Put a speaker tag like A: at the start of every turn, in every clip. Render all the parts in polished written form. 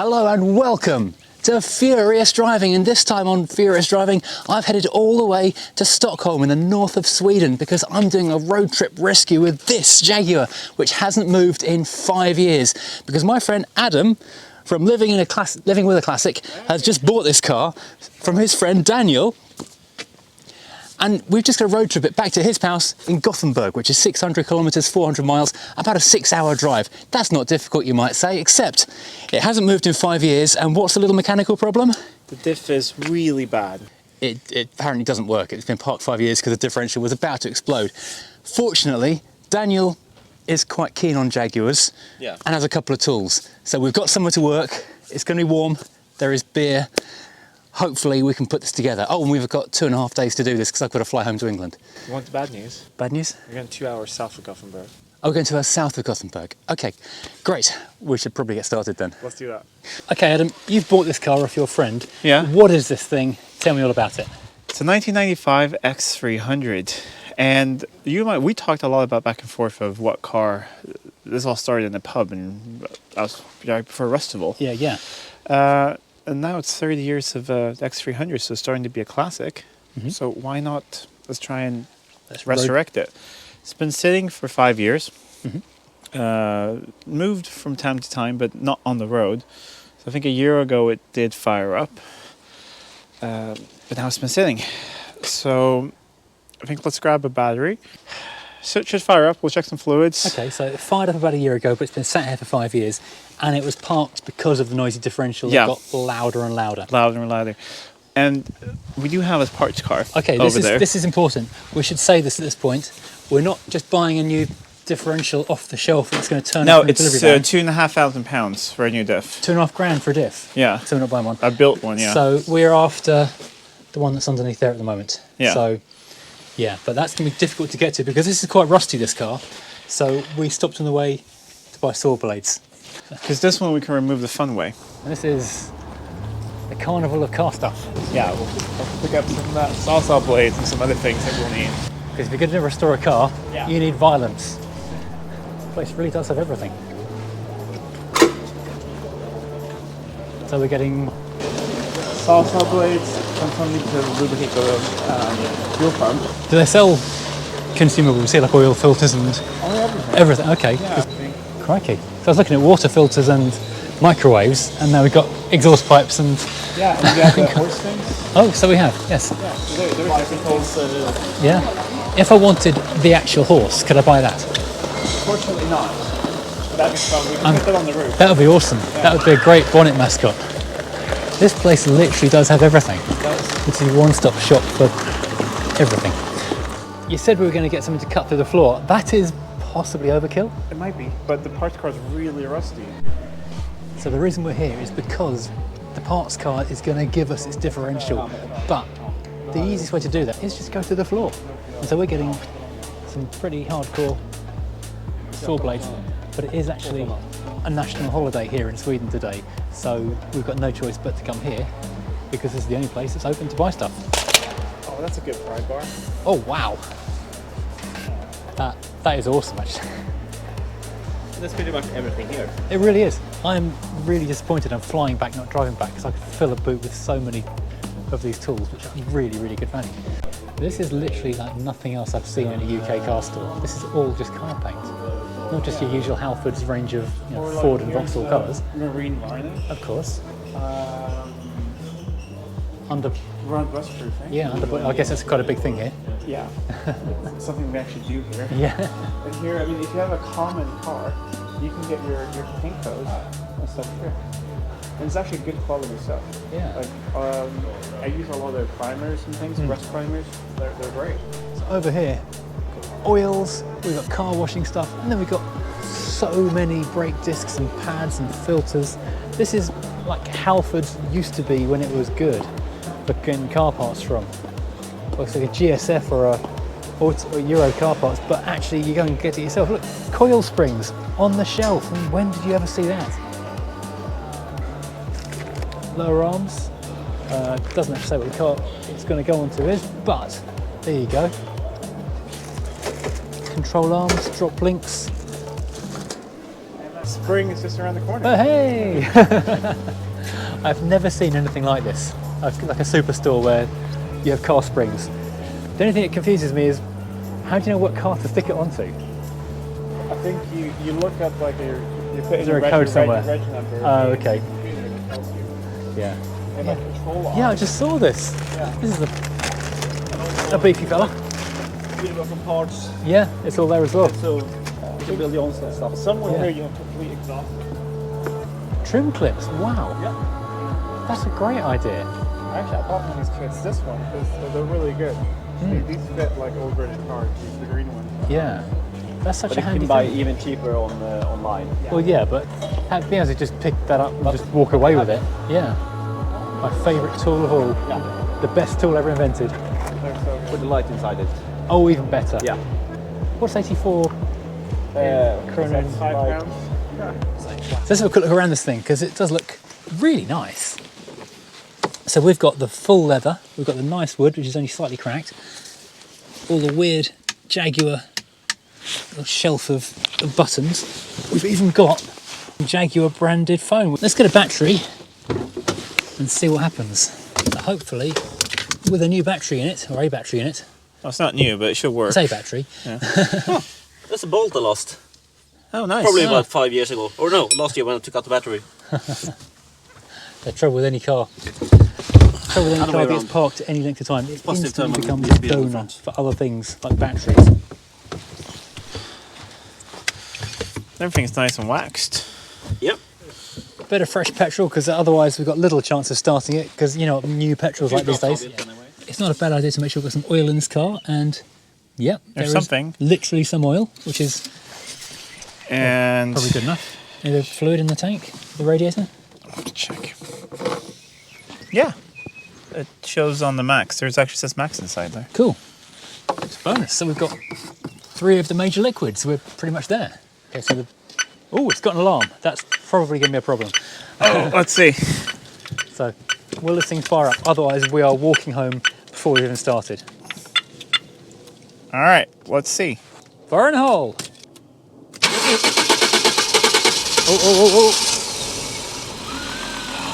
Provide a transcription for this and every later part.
A: Hello and welcome to Furious Driving, and this time on Furious Driving I've headed all the way to Stockholm in the north of Sweden because I'm doing a road trip rescue with this Jaguar which hasn't moved in 5 years because my friend Adam from Living with a Classic has just bought this car from his friend Daniel, and we've just got to road trip it back to his house in Gothenburg, which is 600 kilometers, 400 miles, about a 6-hour drive. That's not difficult, you might say, except it hasn't moved in 5 years. And what's the little mechanical problem?
B: The diff is really bad.
A: It apparently doesn't work. It's been parked 5 years because the differential was about to explode. Fortunately, Daniel is quite keen on Jaguars and has a couple of tools. So we've got somewhere to work. It's going to be warm. There is beer. Hopefully we can put this together. Oh, and we've got 2.5 days to do this because I've got to fly home to England.
B: You want the bad news?
A: Bad news?
B: We're going 2 hours south of Gothenburg.
A: Oh, we're going to south of Gothenburg. Okay, great. We should probably get started then.
B: Let's do that.
A: Okay, Adam, you've bought this car off your friend.
B: Yeah.
A: What is this thing? Tell me all about it.
B: It's a 1995 X300. And you and I, we talked a lot about back and forth of what car. This all started in a pub, and I prefer Rustival.
A: Yeah.
B: And now it's 30 years of X300, so it's starting to be a classic. Mm-hmm. So why not? Let's try and resurrect it. It's been sitting for 5 years. Mm-hmm. Moved from time to time, but not on the road. So I think a year ago it did fire up, but now it's been sitting. So I think let's grab a battery. So it should fire up. We'll check some fluids.
A: Okay, so it fired up about a year ago, but it's been sat here for 5 years, and it was parked because of the noisy differential that got louder and louder.
B: Louder and louder. And we do have a parts car.
A: Okay, this is important. We should say this at this point. We're not just buying a new differential off the shelf that's going to turn up in the delivery van.
B: No, it's £2,500 for a new diff.
A: 2.5 grand for a diff?
B: Yeah.
A: So we're not buying one.
B: I built one, yeah.
A: So we're after the one that's underneath there at the moment.
B: Yeah.
A: So, yeah, but that's going to be difficult to get to because this is quite rusty, this car. So we stopped on the way to buy saw blades.
B: Because this one we can remove the fun way.
A: And this is the carnival of car stuff.
B: Yeah, we'll pick up some saw blades and some other things that we'll need.
A: Because if you're going to restore a car, you need violence. This place really does have everything. So we're getting
B: saw blades, sometimes need to lubricate the fuel pump.
A: Do they sell consumables here, like oil filters and everything? Okay.
B: Yeah.
A: Crikey. So I was looking at water filters and microwaves, and now we've got exhaust pipes and...
B: Yeah, and we have the horse things.
A: Oh, so we have, yes.
B: Yeah, so there's different things.
A: Yeah. If I wanted the actual horse, could I buy that?
B: Fortunately not. But that'd be fun. We can put that on the roof.
A: That would be awesome. Yeah. That would be a great bonnet mascot. This place literally does have everything.
B: It does.
A: It's a one-stop shop for everything. You said we were going to get something to cut through the floor. That is possibly overkill.
B: It might be, but the parts car is really rusty.
A: So the reason we're here is because the parts car is going to give us its differential, but the easiest way to do that is just go through the floor. And so we're getting some pretty hardcore saw blades, but it is actually a national holiday here in Sweden today, so we've got no choice but to come here because this is the only place that's open to buy stuff.
B: Oh, that's a good pry bar.
A: Oh wow, that is awesome actually.
B: That's pretty much everything here.
A: It really is. I'm really disappointed I'm flying back, not driving back, because I could fill a boot with so many of these tools, which are really, really good value. This is literally like nothing else I've seen in a UK car store. This is all just car paint. Not just your usual Halfords range of Ford and Vauxhall colours.
B: Marine varnish.
A: Of course.
B: Rust proofing.
A: Yeah, I guess that's quite a big thing here.
B: Yeah. Something we actually do here.
A: Yeah.
B: And here, I mean, if you have a common car, you can get your paint codes and stuff here. And it's actually good quality stuff.
A: Yeah.
B: Like, I use a lot of their primers and things, rust primers. They're great.
A: So over here, oils, we've got car washing stuff, and then we've got so many brake discs and pads and filters. This is like Halfords used to be when it was good for getting car parts from. Looks like a GSF or a Euro car parts, but actually you go and get it yourself. Look, coil springs on the shelf, and when did you ever see that? Lower arms, doesn't have to say what the car it's going to go onto is, but there you go. Control arms, drop links.
B: spring is just around the corner.
A: Oh, hey! I've never seen anything like this. Like a superstore where you have car springs. The only thing that confuses me is, how do you know what car to stick it onto?
B: I think you look at like you put in
A: there
B: your
A: a code somewhere?
B: reg number.
A: Oh, okay.
B: Computer and it tells you.
A: Yeah.
B: And like control arm.
A: Yeah, I just saw this.
B: Yeah.
A: This is a beefy fella.
C: From parts,
A: Yeah, it's all there as well.
C: so you can build your own stuff.
B: Somewhere
A: Yeah.
B: here you have complete exhaust.
A: Trim clips, wow.
B: Yeah.
A: That's a great idea.
B: Actually, I bought one of these kits, this one, because they're really good. These fit like old British cars, the green ones.
A: Yeah. That's such
C: But
A: a
C: you
A: handy
C: can buy
A: thing.
C: even cheaper on online.
A: Well, yeah, but being able to just pick that up and just walk away with it. Yeah. My favourite tool of all.
C: Yeah.
A: The best tool ever invented.
B: They're so
C: Put
B: good.
C: the light inside it.
A: Oh, even better.
C: Yeah.
A: What's 84?
B: Kroner.
C: Like-
B: 5 pounds. Yeah.
A: So let's have a quick look around this thing, because it does look really nice. So we've got the full leather, we've got the nice wood, which is only slightly cracked, all the weird Jaguar little shelf of buttons. We've even got Jaguar branded phone. Let's get a battery and see what happens. So hopefully, with a new battery in it, or a battery in it,
B: Well, it's not new, but it should work.
A: it's a battery.
C: That's a bolt I lost.
B: Oh, nice.
C: Probably about 5 years ago. Or no, last year when I took out the battery.
A: The trouble with any car. Trouble with any
C: Other
A: car
C: way
A: gets
C: around.
A: parked any length of time, it
C: Positive
A: instantly
C: terminal
A: becomes a
C: needs to be on the
A: donor
C: front.
A: for other things like batteries.
B: Everything's nice and waxed.
C: Yep.
A: Bit of fresh petrol, because otherwise we've got little chance of starting it, because you know new petrols like these days. It's not a bad idea to make sure we've got some oil in this car, and yep,
B: There's
A: there is
B: something.
A: literally some oil, which is
B: And
A: probably good enough. Any fluid in the tank, the radiator?
B: check. Yeah. It shows on the max. There's actually says max inside there.
A: Cool. It's a bonus. So we've got 3 of the major liquids. We're pretty much there. Okay, so oh, it's got an alarm. That's probably going to be a problem.
B: Oh, let's see.
A: So will this thing fire up? Otherwise, we are walking home before we've even started.
B: All right, let's see.
A: Fire in the hole. Oh.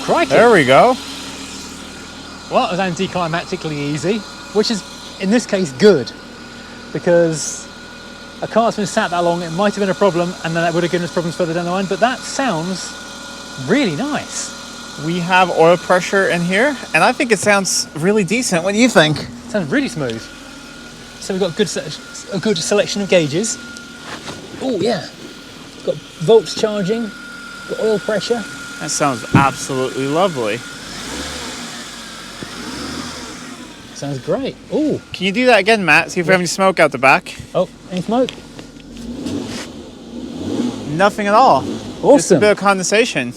A: Crikey.
B: There we go.
A: Well, that was anticlimactically easy, which is, in this case, good. Because a car's been sat that long, it might have been a problem, and then that would have given us problems further down the line, but that sounds really nice.
B: We have oil pressure in here, and I think it sounds really decent. What do you think?
A: Sounds really smooth. So we've got a good selection of gauges. Oh yeah, got volts charging, got oil pressure.
B: That sounds absolutely lovely.
A: Sounds great. Oh,
B: Can you do that again, Matt? See if we have any smoke out the back.
A: oh, any smoke?
B: Nothing at all. Just a
A: Awesome.
B: bit of condensation.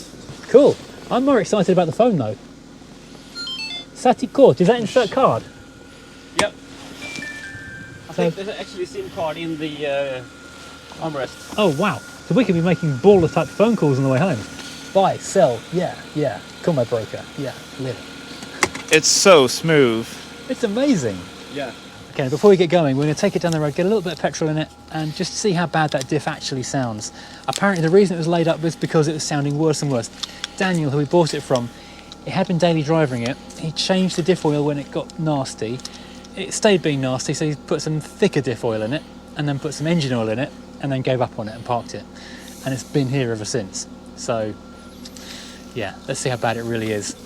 A: Cool. I'm more excited about the phone though. Satikot, is that insert card?
C: Yep. I think there's actually a SIM card in the armrest.
A: Oh wow. So we could be making baller type phone calls on the way home. Buy, sell, yeah. Call my broker, yeah, live.
B: It's so smooth.
A: It's amazing.
C: Yeah.
A: Okay, before we get going, we're going to take it down the road, get a little bit of petrol in it, and just see how bad that diff actually sounds. Apparently the reason it was laid up was because it was sounding worse and worse. Daniel, who we bought it from, he had been daily driving it. He changed the diff oil when it got nasty. It stayed being nasty, so he put some thicker diff oil in it, and then put some engine oil in it, and then gave up on it and parked it. And it's been here ever since. So, yeah, let's see how bad it really is.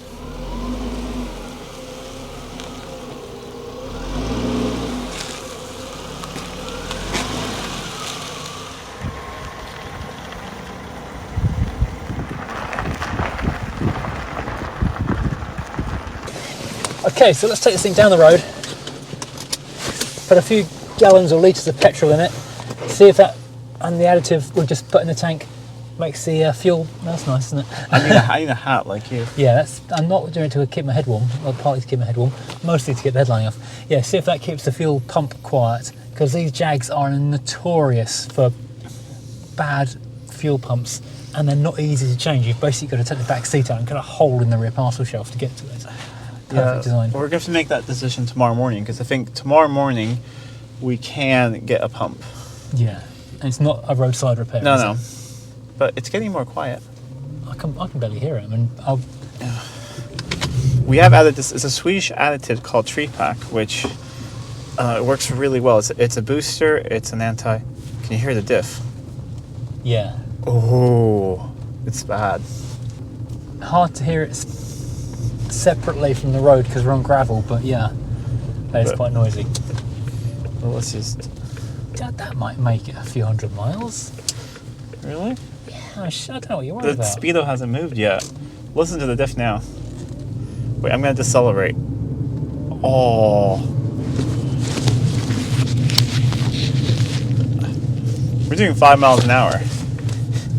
A: Okay, so let's take this thing down the road, put a few gallons or litres of petrol in it, see if that, and the additive we've just put in the tank makes the fuel, that's nice, isn't it?
B: I need a hat like you.
A: Yeah, I'm not doing it to keep my head warm, well, partly to keep my head warm, mostly to get the headlining off. Yeah, see if that keeps the fuel pump quiet, because these Jags are notorious for bad fuel pumps, and they're not easy to change. You've basically got to take the back seat out and cut a hole in the rear parcel shelf to get to it. Perfect design.
B: We're going to have to make that decision tomorrow morning, because I think tomorrow morning we can get a pump.
A: Yeah, and it's not a roadside repair.
B: No,
A: is
B: no.
A: it?
B: but it's getting more quiet.
A: I can barely hear it. I mean,
B: we have added this. It's a Swedish additive called Tree Pack, which works really well. It's a booster. It's an anti. Can you hear the diff?
A: yeah,
B: Oh, it's bad.
A: hard to hear it separately from the road because we're on gravel. But yeah, it's quite noisy.
B: Well, let's just.
A: That might make it a few 100 miles.
B: Really?
A: I don't know what you're
B: The
A: worried about.
B: speedo hasn't moved yet. Listen to the diff now. Wait, I'm gonna decelerate. Oh. We're doing 5 miles an hour.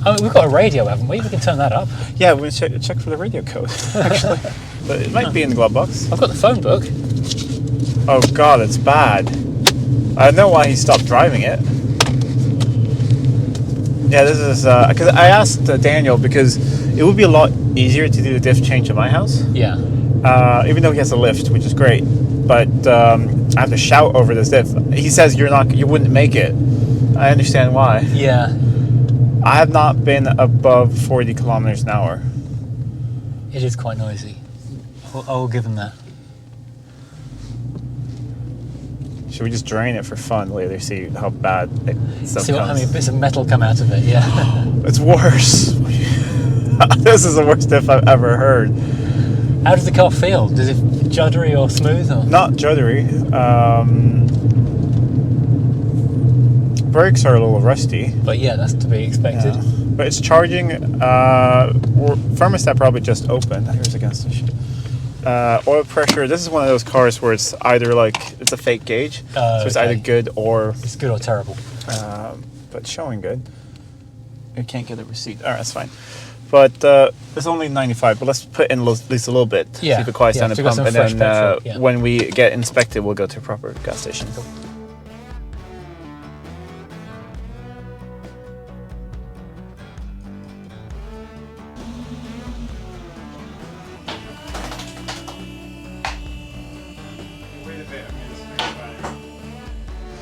A: Oh, we've got a radio, haven't we? We can turn that up.
B: Yeah, we're gonna check for the radio code, actually. But it might be in the glove box.
A: I've got the phone book.
B: Oh god, it's bad. I don't know why he stopped driving it. Yeah, this is because I asked Daniel because it would be a lot easier to do the diff change at my house.
A: Yeah.
B: Even though he has a lift, which is great, but I have to shout over this diff. He says you wouldn't make it. I understand why.
A: Yeah.
B: I have not been above 40 kilometers an hour.
A: It is quite noisy. I will give him that.
B: Should we just drain it for fun later? See how bad stuff
A: See what, how
B: comes.
A: many bits of metal come out of it, yeah.
B: It's worse. This is the worst diff I've ever heard.
A: How does the car feel? Does it juddery or smooth? Or?
B: Not juddery. Brakes are a little rusty.
A: But yeah, that's to be expected.
B: Yeah. But it's charging. Thermostat probably just opened. Here's against the shit. Oil pressure. This is one of those cars where it's either like it's a fake gauge, so it's either good or
A: it's good or terrible.
B: but showing good. I can't get a receipt. All right, that's fine. But it's only 95. But let's put in at least a little bit.
A: Yeah.
B: See if it quiets down the
A: so we've got
B: pump,
A: some
B: and
A: fresh
B: then
A: petrol, yeah.
B: when we get inspected, we'll go to a proper gas station.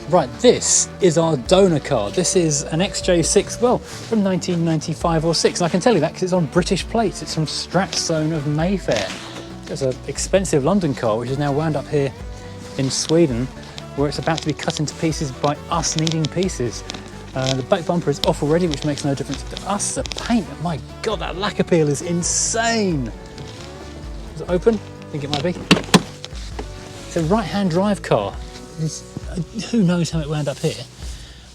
A: Right, this is our donor car. This is an XJ6, well, from 1995 or 6. And I can tell you that because it's on British plates. It's from Stratstone of Mayfair. It's an expensive London car, which is now wound up here in Sweden, where it's about to be cut into pieces by us needing pieces. The back bumper is off already, which makes no difference to us. The paint, my God, that lack appeal is insane. Is it open? I think it might be. It's a right-hand drive car. Who knows how it wound up here,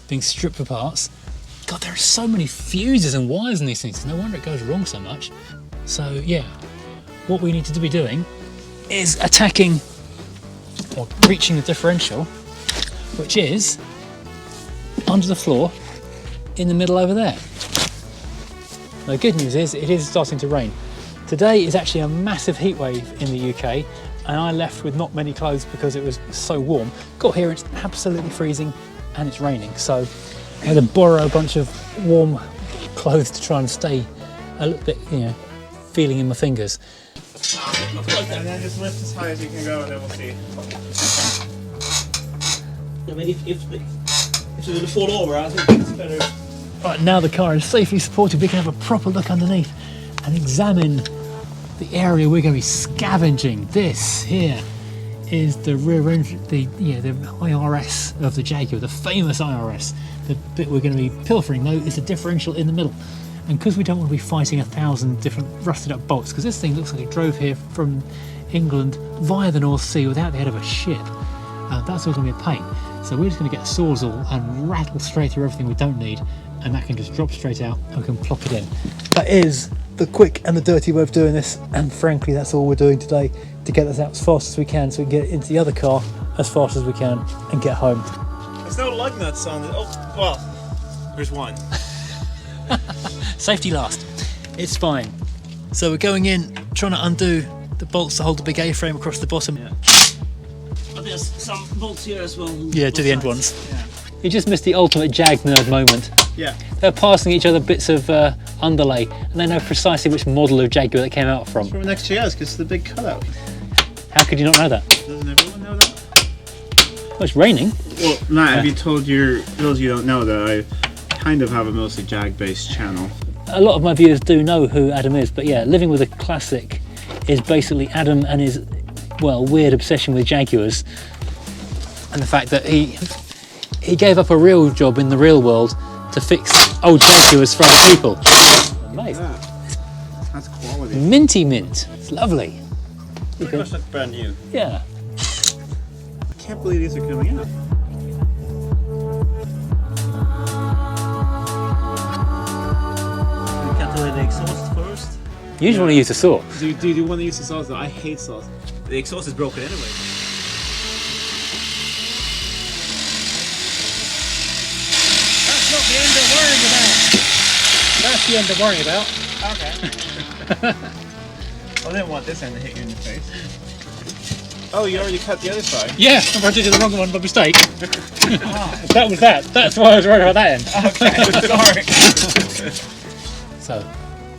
A: being stripped for parts. God, there are so many fuses and wires in these things. No wonder it goes wrong so much. So yeah, what we need to be doing is attacking or reaching the differential, which is under the floor in the middle over there. The good news is it is starting to rain. Today is actually a massive heat wave in the UK, and I left with not many clothes because it was so warm. Got here, it's absolutely freezing and it's raining. So I had to borrow a bunch of warm clothes to try and stay a little bit, feeling in my fingers.
B: And then just lift as high as you can go, and then we'll see.
C: I mean, if you're going to fall over, I think it's better.
A: Right, now the car is safely supported, we can have a proper look underneath and examine the area we're going to be scavenging. This here is the rear engine, the IRS of the Jaguar, the famous IRS. The bit we're going to be pilfering though is the differential in the middle. And because we don't want to be fighting 1,000 different rusted up bolts, because this thing looks like it drove here from England via the North Sea without the head of a ship, that's all going to be a pain. So we're just going to get a sawzall and rattle straight through everything we don't need, and that can just drop straight out and we can plop it in. That is the quick and the dirty way of doing this, and frankly that's all we're doing today, to get this out as fast as we can so we can get into the other car as fast as we can and get home.
B: There's no lug nuts on it. Oh, well, there's one.
A: Safety last. It's fine. So we're going in, trying to undo the bolts to hold the big A-frame across the bottom.
C: Yeah. But there's some bolts here as well.
A: Yeah, to the end ones.
B: Yeah.
A: You just missed the ultimate Jag nerd moment.
B: Yeah.
A: They're passing each other bits of underlay, and they know precisely which model of Jaguar that came out from.
B: From an XJ6, because it's the big cutout.
A: How could you not know that?
B: Doesn't everyone know that?
A: Well, it's raining.
B: Well, Matt, have you told those you don't know that I kind of have a mostly Jag-based channel?
A: a lot of my viewers do know who Adam is, but yeah, Living with a Classic is basically Adam and his, well, weird obsession with Jaguars, and the fact that he gave up a real job in the real world to fix old Jaguars for other people. Amazing.
B: That's quality.
A: Minty mint. It's lovely.
C: Pretty much like brand new.
A: Yeah.
B: I can't believe these are coming out.
C: You cut away the exhaust first.
A: Usually use a saw.
B: Do you want to use the sauce? I hate sauce.
C: The exhaust is broken anyway.
A: That's not the end of worrying about. That's the end of worrying about.
B: Okay. I didn't want this end to hit you in the face. Oh, you already cut the other side?
A: Yeah, I did the wrong one by mistake. That was that. That's why I was worried about that end.
B: Okay, sorry.
A: So,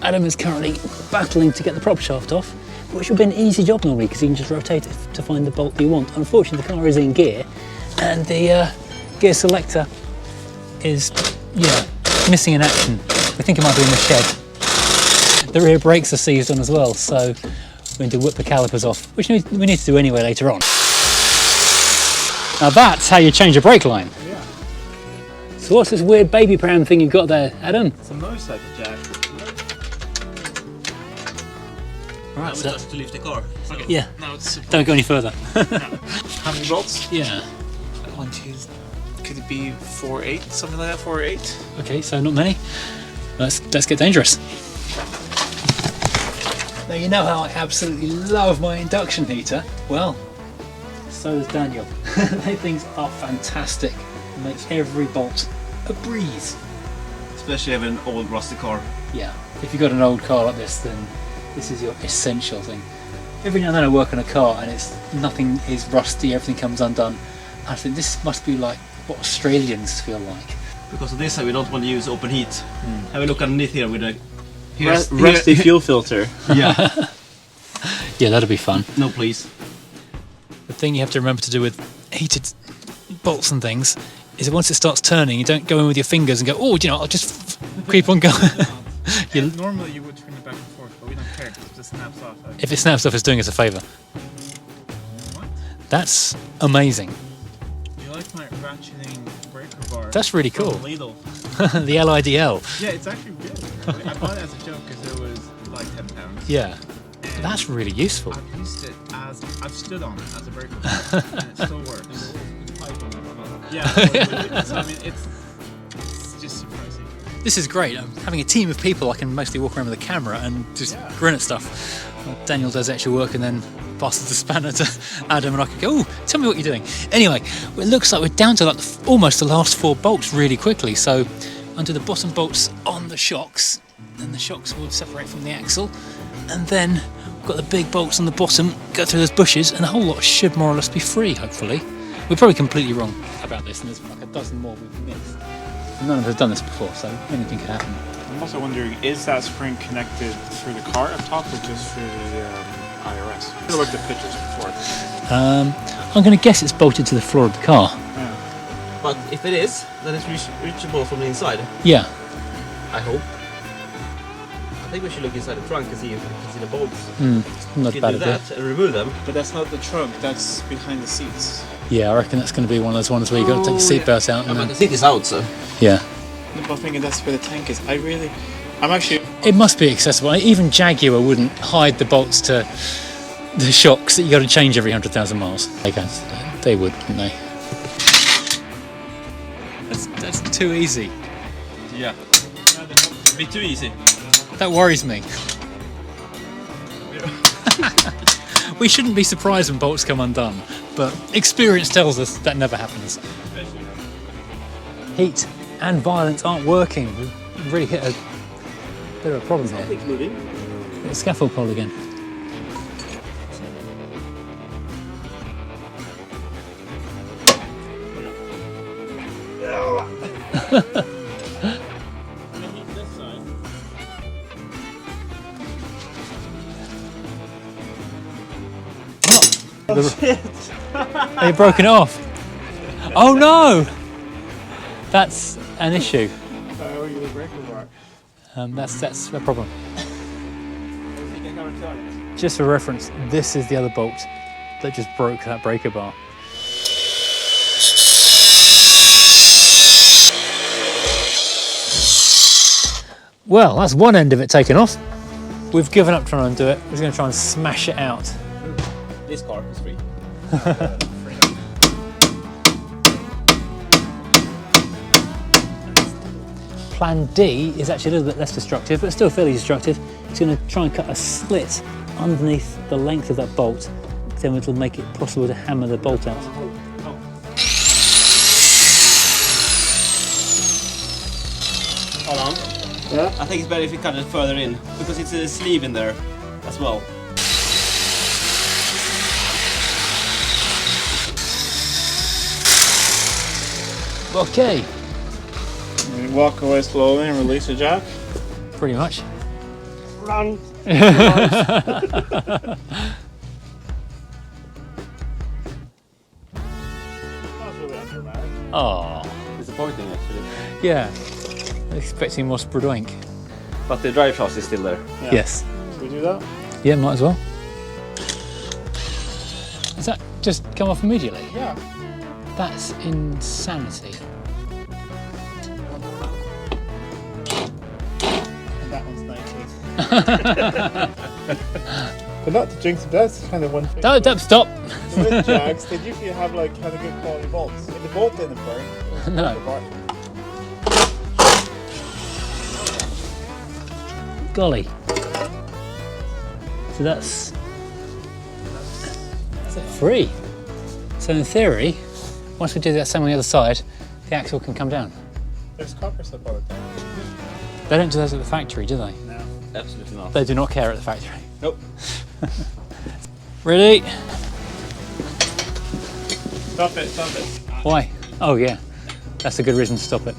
A: Adam is currently battling to get the prop shaft off, which would be an easy job normally because you can just rotate it to find the bolt you want. Unfortunately, the car is in gear, and the gear selector is, missing in action. We think it might be in the shed. The rear brakes are seized on as well, so we're going to whip the calipers off, which we need to do anyway later on. Now that's how you change a brake line.
B: Yeah.
A: So what's this weird baby pram thing you've got there, Adam?
B: It's a motorcycle jack.
A: Right,
C: Now we start to lift the car. Okay.
A: yeah,
B: No, it's
A: don't go any further.
B: how many bolts?
A: Yeah.
B: 1, 2, could it be 4/8, something like that? 4/8.
A: Okay, so not many. Let's get dangerous. Now you know how I absolutely love my induction heater. Well, so does Daniel. Those things are fantastic. It makes every bolt a breeze.
C: Especially having an old rusty car.
A: Yeah, if you've got an old car like this, then this is your essential thing. Every now and then I work on a car and nothing is rusty, everything comes undone. I think this must be like what Australians feel like.
C: Because of this, we don't want to use open heat. Have a look underneath here with a
B: Rusty fuel filter.
C: Yeah.
A: Yeah, that'll be fun.
C: No, please.
A: The thing you have to remember to do with heated bolts and things is that once it starts turning, you don't go in with your fingers and go, oh, I'll just keep on going.
B: Normally you would turn it back and forth, but we don't care because it just snaps off.
A: If it snaps off, it's doing us a favour.
B: What?
A: That's amazing.
B: You like my ratcheting breaker bar?
A: That's really
B: from
A: cool.
B: Lidl.
A: The LIDL.
B: Yeah, it's actually good. I bought it as a joke because it was like £10.
A: Yeah, that's really useful.
B: I've used it I've stood on it as a breaker bar, and it still works. Yeah, so, I mean, it's just surprising.
A: This is great. I'm having a team of people. I can mostly walk around with a camera and just grin at stuff. Daniel does extra work and then passes the spanner to Adam, and I can go, oh, tell me what you're doing. Anyway, it looks like we're down to like almost the last 4 bolts really quickly. So undo the bottom bolts on the shocks, then the shocks will separate from the axle, and then we've got the big bolts on the bottom, go through those bushes, and the whole lot should more or less be free, hopefully. We're probably completely wrong about this, and there's like a dozen more we've missed. None of us have done this before, so anything could happen.
B: I'm also wondering, is that spring connected through the car up top or just through the IRS? I'm gonna look at the pictures before.
A: I'm going to guess it's bolted to the floor of the car.
B: Yeah.
C: But if it is, then it's reachable from the inside.
A: Yeah.
C: I hope. I think we should look inside the trunk and see if we can see the bolts.
A: Not
C: We
A: bad
C: can do
A: idea.
C: that and remove them.
B: But that's not the trunk, that's behind the seats.
A: Yeah, I reckon that's going to be one of those ones where you got to take the seatbelt out. And
C: But the
A: then,
C: seat is out, so.
A: yeah.
B: But I'm thinking that's where the tank is. I'm actually...
A: It must be accessible. Even Jaguar wouldn't hide the bolts to the shocks that you got to change every 100,000 miles. They would, wouldn't they? That's too easy.
C: Yeah. A bit too easy.
A: That worries me. We shouldn't be surprised when bolts come undone, but experience tells us that never happens. Heat and violence aren't working. We've really hit a bit of a problem here.
C: Something's moving.
A: The scaffold pole again. They've broken it off. Oh no! That's an issue. That's a problem. Just for reference, this is the other bolt that just broke that breaker bar. Well, that's one end of it taken off. We've given up trying to undo it. We're just going to try and smash it out.
C: This car is free.
A: Plan D is actually a little bit less destructive, but still fairly destructive. It's going to try and cut a slit underneath the length of that bolt, then it'll make it possible to hammer the bolt out.
C: Hold on. Yeah. I think it's better if you cut it further in, because it's a sleeve in there as well.
A: Okay.
B: You walk away slowly and release the jack.
A: Pretty much.
C: Run!
A: Oh.
C: Disappointing actually.
A: Yeah. Expecting more Spradoink.
C: But the drive shaft is still there.
B: Yeah.
A: Yes.
B: Should we do that?
A: Yeah, might as well. Does that just come off immediately?
B: Yeah.
A: That's insanity.
B: And that one's 90. But not to jinx it, that's kind of one thing.
A: Don't stop!
B: With Jags, they usually have like kind of good quality bolts. If the bolt didn't burn,
A: No. Golly. So that's it free. So in theory, once we do that same on the other side, the axle can come down.
B: There's copper stuff all the time.
A: They don't do those at the factory, do they?
B: No.
C: Absolutely not.
A: They do not care at the factory.
C: Nope.
A: Ready?
B: Stop it, stop it.
A: Why? Oh yeah, that's a good reason to stop it.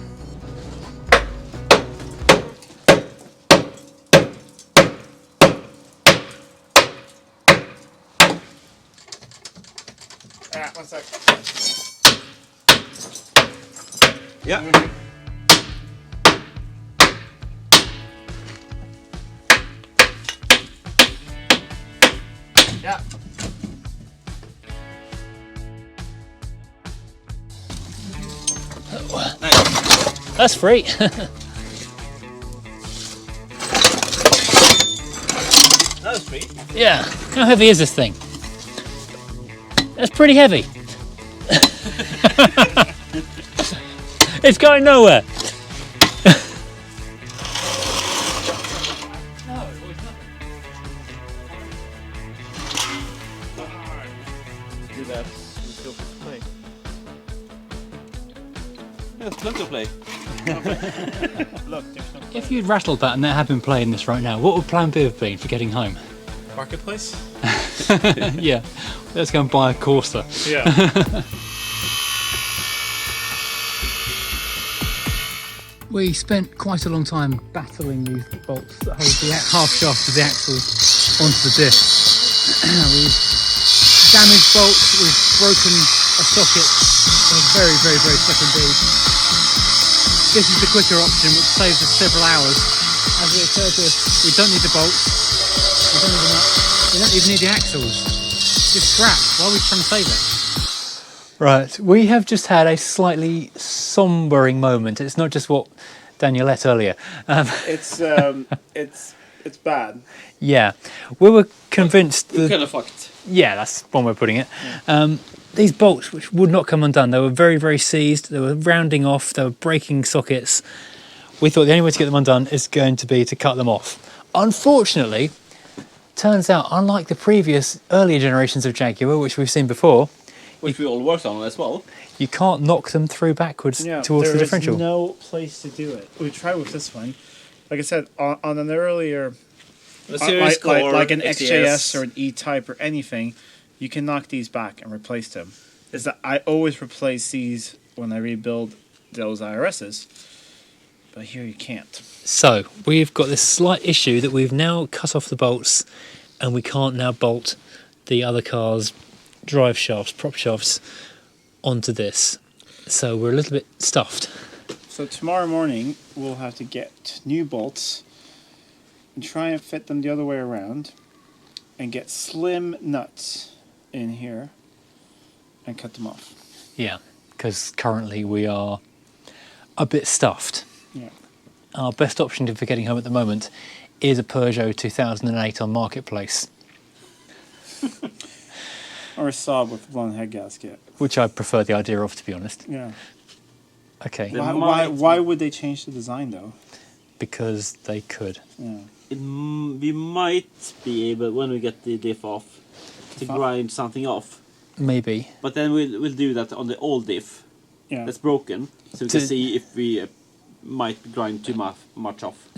B: Ah, 1 sec.
C: Yeah.
B: Yeah.
C: Nice.
A: That's free.
C: That was free.
A: Yeah. How heavy is this thing? That's pretty heavy. It's going nowhere.
B: Do that. Feel free to play.
C: Yeah, it's plenty to play.
B: Look, there's no
A: If you'd rattled that and that had been playing this right now, what would plan B have been for getting home?
B: marketplace.
A: Yeah, let's go and buy a Corsa.
B: Yeah.
A: We spent quite a long time battling these bolts that hold the half shaft of the axles onto the diff. We've damaged bolts, we've broken a socket, they're very, very, very stuck indeed. This is the quicker option, which saves us several hours. As it occurred to us, we don't need the bolts, we don't need the nuts, we don't even need the axles. Just scrap. Why are we trying to save it? Right, we have just had a slightly sombering moment. It's not just what Daniel ate earlier.
B: It's bad.
A: Yeah, we were convinced
C: We're
A: that...
C: kind of fucked.
A: Yeah, that's one way of putting it. These bolts, which would not come undone, they were very, very seized, they were rounding off, they were breaking sockets. We thought the only way to get them undone is going to be to cut them off. Unfortunately, turns out, unlike the previous earlier generations of Jaguar, which we've seen before,
C: Which we all worked on as well.
A: you can't knock them through backwards towards the differential.
B: There is no place to do it. We tried with this one. Like I said, on an earlier, like an XJS or an E-Type or anything, you can knock these back and replace them. Is that I always replace these when I rebuild those IRSs, but here you can't.
A: So, we've got this slight issue that we've now cut off the bolts and we can't now bolt the other car's drive shafts, prop shafts, onto this. So we're a little bit stuffed.
B: So tomorrow morning we'll have to get new bolts and try and fit them the other way around and get slim nuts in here and cut them off.
A: Yeah, because currently we are a bit stuffed.
B: Yeah.
A: Our best option for getting home at the moment is a Peugeot 2008 on Marketplace,
B: Or a Saab with a blown head gasket.
A: which I prefer the idea of, to be honest.
B: Yeah.
A: Okay,
B: Why would they change the design though?
A: because they could.
B: Yeah.
C: We might be able, when we get the diff off, to grind something off.
A: Maybe.
C: But then we'll do that on the old diff
B: Yeah.
C: that's broken, so we can see if we might grind too much off.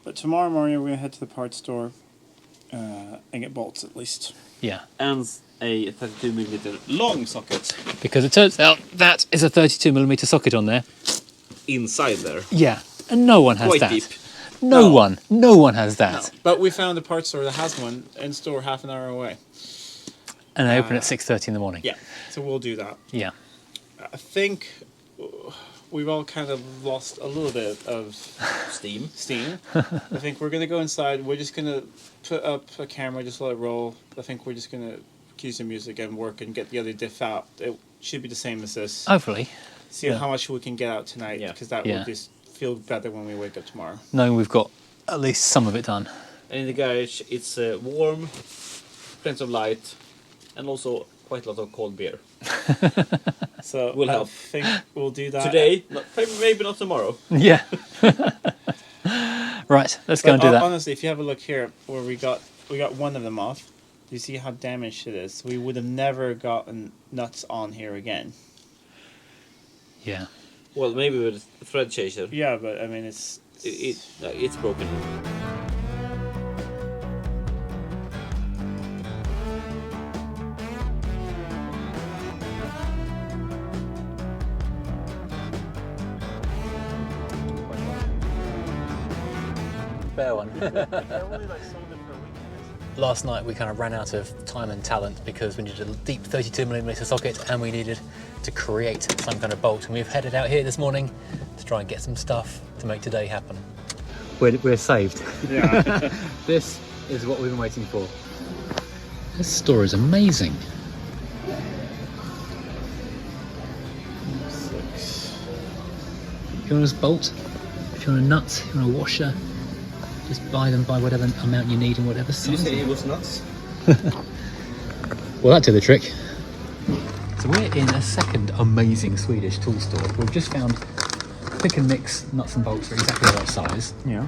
B: But tomorrow morning we're gonna head to the parts store and get bolts at least.
A: Yeah,
C: And a 32mm long socket
A: because it turns out that is a 32mm socket on there.
C: inside there.
A: Yeah, and no one has
C: Quite
A: that.
C: deep.
A: No one has that.
B: But we found a parts store that has one in store half an hour away.
A: And they open at 6:30 in the morning.
B: Yeah. So we'll do that.
A: Yeah.
B: I think we've all kind of lost a little bit of
C: Steam.
B: I think we're gonna go inside. We're just gonna put up a camera, just let it roll. I think we're just gonna cue some music and work and get the other diff out. It should be the same as this.
A: Hopefully,
B: See how much we can get out tonight,
C: Yeah.
B: because that
A: Yeah.
B: will just feel better when we wake up tomorrow.
A: knowing we've got at least some of it done.
C: And in the garage, it's warm, plenty of light, and also quite a lot of cold beer.
B: So
C: Will help.
B: I think we'll do that
C: Today, maybe not tomorrow.
A: Yeah. Right, let's go and do that.
B: Honestly, if you have a look here, where we got one of them off. Do you see how damaged it is? We would have never gotten nuts on here again.
A: Yeah.
C: Well, maybe with a thread chaser.
B: Yeah, but I mean, it's
C: It's broken.
A: Fair one. Last night we kind of ran out of time and talent because we needed a deep 32mm socket and we needed to create some kind of bolt. And we've headed out here this morning to try and get some stuff to make today happen. We're saved.
B: yeah.
A: This is what we've been waiting for. This store is amazing. If you want a bolt, if you want a nut, if you want a washer, just buy whatever amount you need and whatever size.
C: Did you say it was nuts?
A: Well, that did the trick. So we're in a second amazing Swedish tool store. We've just found pick and mix nuts and bolts for exactly the right size.
B: Yeah.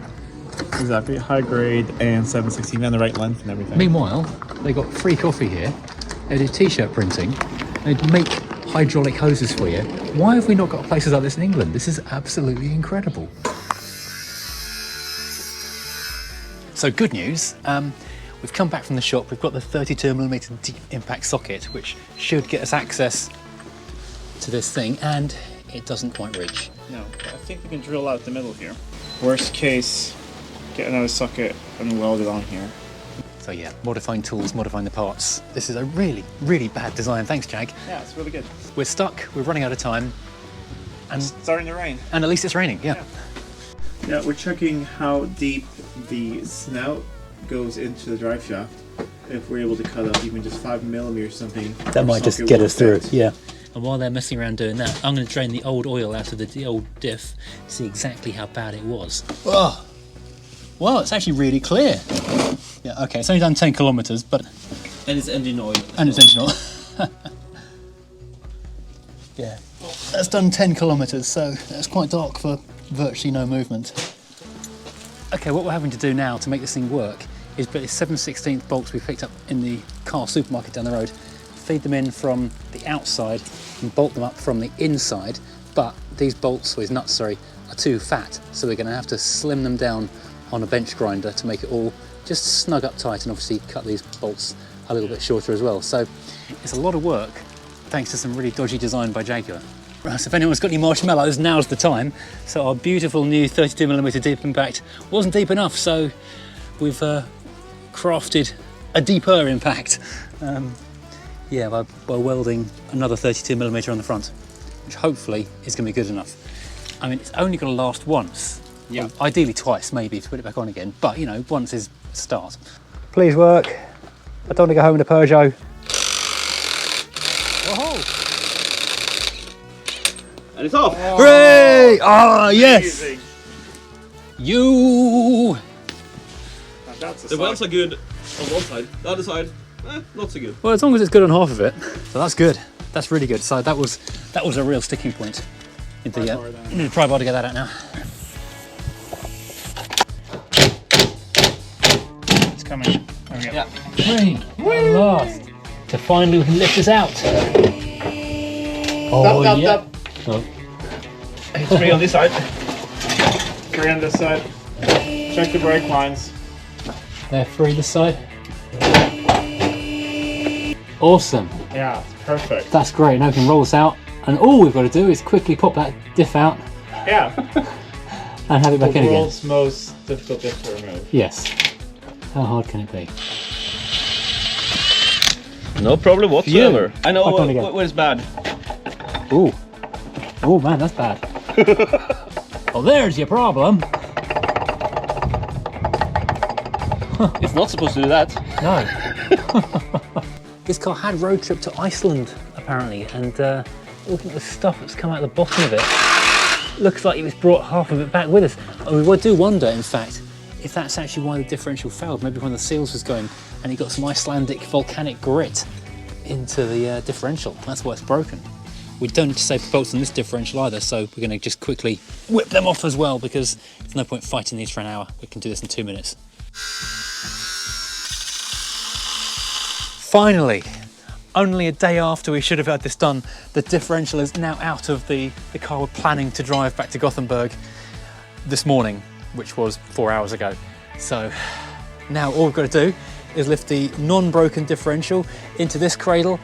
B: Exactly. High grade and 716 and the right length and everything.
A: Meanwhile, they got free coffee here. They did t-shirt printing. They make hydraulic hoses for you. Why have we not got places like this in England? This is absolutely incredible. So good news, we've come back from the shop, we've got the 32mm deep impact socket, which should get us access to this thing, and it doesn't quite reach.
B: No, I think we can drill out the middle here. Worst case, get another socket and weld it on here.
A: So yeah, modifying tools, modifying the parts. This is a really, really bad design. Thanks, Jag.
B: Yeah, it's really good.
A: We're stuck, we're running out of time, and
B: It's starting to rain.
A: at least it's raining, yeah.
B: Yeah, we're checking how deep the snout goes into the drive shaft. If we're able to cut up even just 5mm or something,
A: That might just get us through, yeah. And while they're messing around doing that, I'm going to drain the old oil out of the old diff, see exactly how bad it was. Oh, well, it's actually really clear. Yeah, okay, it's only done 10 kilometers, but...
C: And it's engine oil.
A: And it's engine oil. Yeah, that's done 10 kilometers, so that's quite dark for virtually no movement. Okay, what we're having to do now to make this thing work is put the 7/16 bolts we picked up in the car supermarket down the road, feed them in from the outside and bolt them up from the inside, but these bolts, or these nuts, sorry, are too fat, so we're going to have to slim them down on a bench grinder to make it all just snug up tight, and obviously cut these bolts a little bit shorter as well. So it's a lot of work thanks to some really dodgy design by Jaguar. Right, so if anyone's got any marshmallows, now's the time. So our beautiful new 32mm deep impact wasn't deep enough, so we've crafted a deeper impact. Yeah, by welding another 32mm on the front, which hopefully is going to be good enough. I mean, it's only going to last once,
C: Yeah.
A: Well, ideally twice, maybe, to put it back on again. But, you know, once is a start. Please work. I don't want to go home in a Peugeot. Whoa!
C: And it's off.
A: Hooray! Oh, yes!
B: Amazing.
A: You!
B: Now that's a
C: The
B: sign.
C: welds are good on one side. The other side, not so good.
A: Well, as long as it's good on half of it, so that's good. That's really good. So that was a real sticking point. Into the I need a pry bar to get that out now.
B: It's coming. There we go.
C: Yeah.
A: Three, at last. So finally we can lift this out. Oh yeah. Oh.
C: It's 3 on this side.
B: 3 on this side. Check the brake lines.
A: They're free this side. Awesome.
B: Yeah, it's perfect.
A: That's great. Now we can roll this out, and all we've got to do is quickly pop that diff out
B: Yeah.
A: and have it back in
B: The
A: again.
B: world's most difficult diff to remove.
A: Yes. How hard can it be?
C: No problem whatsoever. I know
A: Back on again.
C: what is bad.
A: Ooh. Oh man, that's bad. Well, there's your problem.
C: It's not supposed to do that.
A: No. This car had road trip to Iceland, apparently, and looking at the stuff that's come out of the bottom of it, looks like it was brought half of it back with us. And we do wonder, in fact, if that's actually why the differential failed. Maybe one of the seals was going and it got some Icelandic volcanic grit into the differential. That's why it's broken. We don't need to save the bolts on this differential either, so we're going to just quickly whip them off as well, because there's no point fighting these for an hour. We can do this in 2 minutes. Finally, only a day after we should have had this done, the differential is now out of the car we're planning to drive back to Gothenburg this morning, which was 4 hours ago. So now all we've got to do is lift the non-broken differential into this cradle,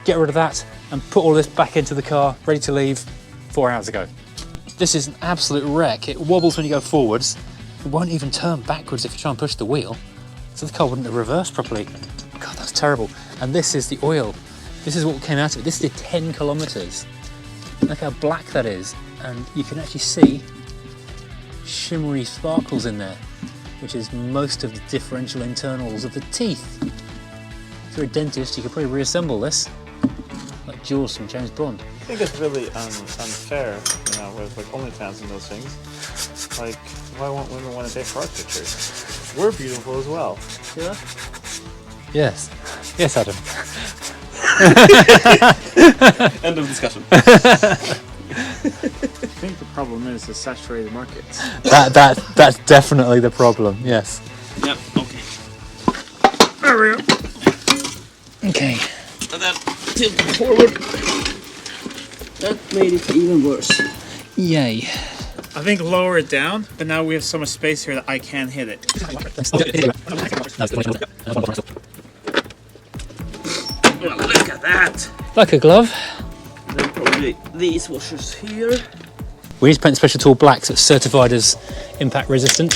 A: get rid of that, and put all this back into the car, ready to leave 4 hours ago. This is an absolute wreck. It wobbles when you go forwards. It won't even turn backwards if you try and push the wheel. So the car wouldn't have reversed properly. God, that's terrible. And this is the oil. This is what came out of it. This did 10 kilometers. Look how black that is. And you can actually see shimmery sparkles in there, which is most of the differential internals of the teeth. If you're a dentist, you could probably reassemble this, like Jaws from James Bond.
B: I think it's really unfair, you know, with like OnlyFans and those things. Like, why won't women want to take art pictures? We're beautiful as well. Yeah.
A: Yes. Yes, Adam.
C: End of discussion.
B: I think the problem is the saturated markets.
A: That's definitely the problem. Yes.
C: Yeah, okay.
B: There we go.
A: Okay.
C: And then tilt forward. That made it even worse.
A: Yay.
B: I think lower it down, but now we have so much space here that I can't hit it.
C: Oh, look at that.
A: Like a glove.
C: And then probably these washers here.
A: We need to paint the special tool black so it's certified as impact resistant.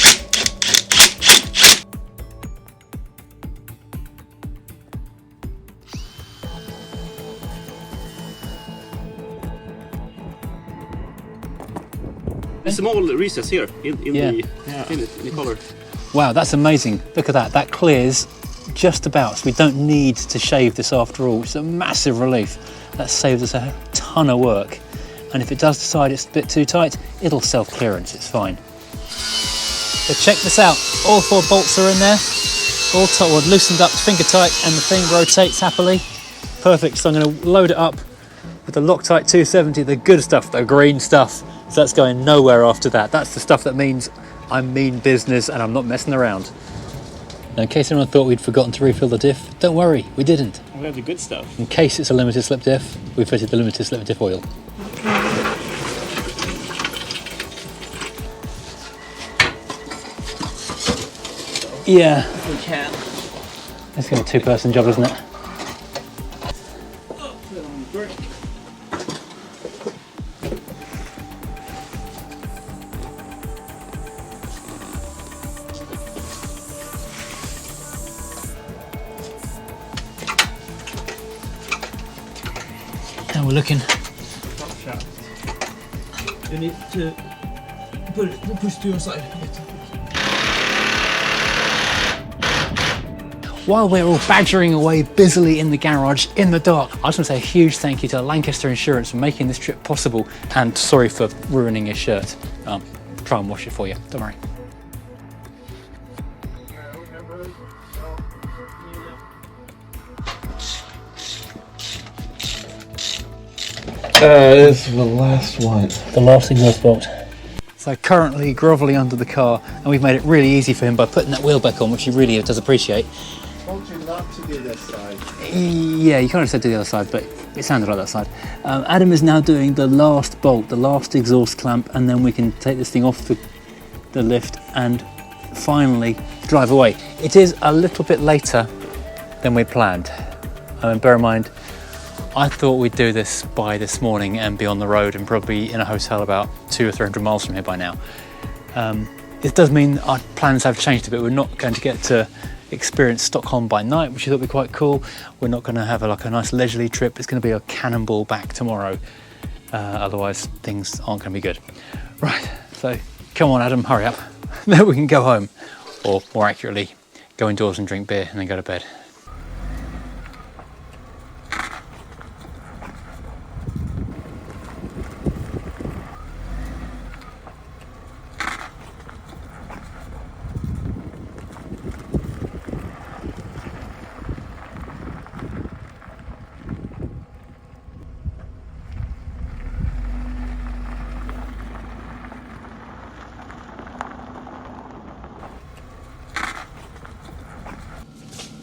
C: A small recess here in
A: Yeah.
C: the collar.
A: Wow, that's amazing. Look at that. That clears just about, so we don't need to shave this after all, which is a massive relief. That saves us a ton of work. And if it does decide it's a bit too tight, it'll self-clearance, it's fine. So check this out. All 4 bolts are in there, all loosened up, finger tight, and the thing rotates happily. Perfect, so I'm gonna load it up with the Loctite 270, the good stuff, the green stuff. So that's going nowhere after that. That's the stuff that means I mean business and I'm not messing around. Now, in case anyone thought we'd forgotten to refill the diff, don't worry, we didn't.
C: We have the good stuff.
A: In case it's a limited slip diff, we fitted the limited slip diff oil. Yeah,
C: If we can.
A: it's going to be a 2-person job, isn't it? How we're looking.
C: You need to
A: we'll push to your side a bit. While we're all badgering away busily in the garage in the dark, I just want to say a huge thank you to Lancaster Insurance for making this trip possible, and sorry for ruining your shirt. Try and wash it for you, don't worry.
D: This is the last one.
A: The last exhaust bolt. So currently grovelly under the car, and we've made it really easy for him by putting that wheel back on, which he really does appreciate.
D: I told you not to do this side.
A: Yeah, you kind of said do the other side, but it sounded like that side. Adam is now doing the last bolt, the last exhaust clamp, and then we can take this thing off the lift and finally drive away. It is a little bit later than we planned. Bear in mind, I thought we'd do this by this morning and be on the road and probably in a hotel about 200 or 300 miles from here by now. It does mean our plans have changed a bit. We're not going to get to experience Stockholm by night, which I thought would be quite cool. We're not going to have a nice leisurely trip. It's going to be a cannonball back tomorrow. Otherwise, things aren't going to be good. Right, so come on, Adam, hurry up. Then we can go home, or more accurately, go indoors and drink beer and then go to bed.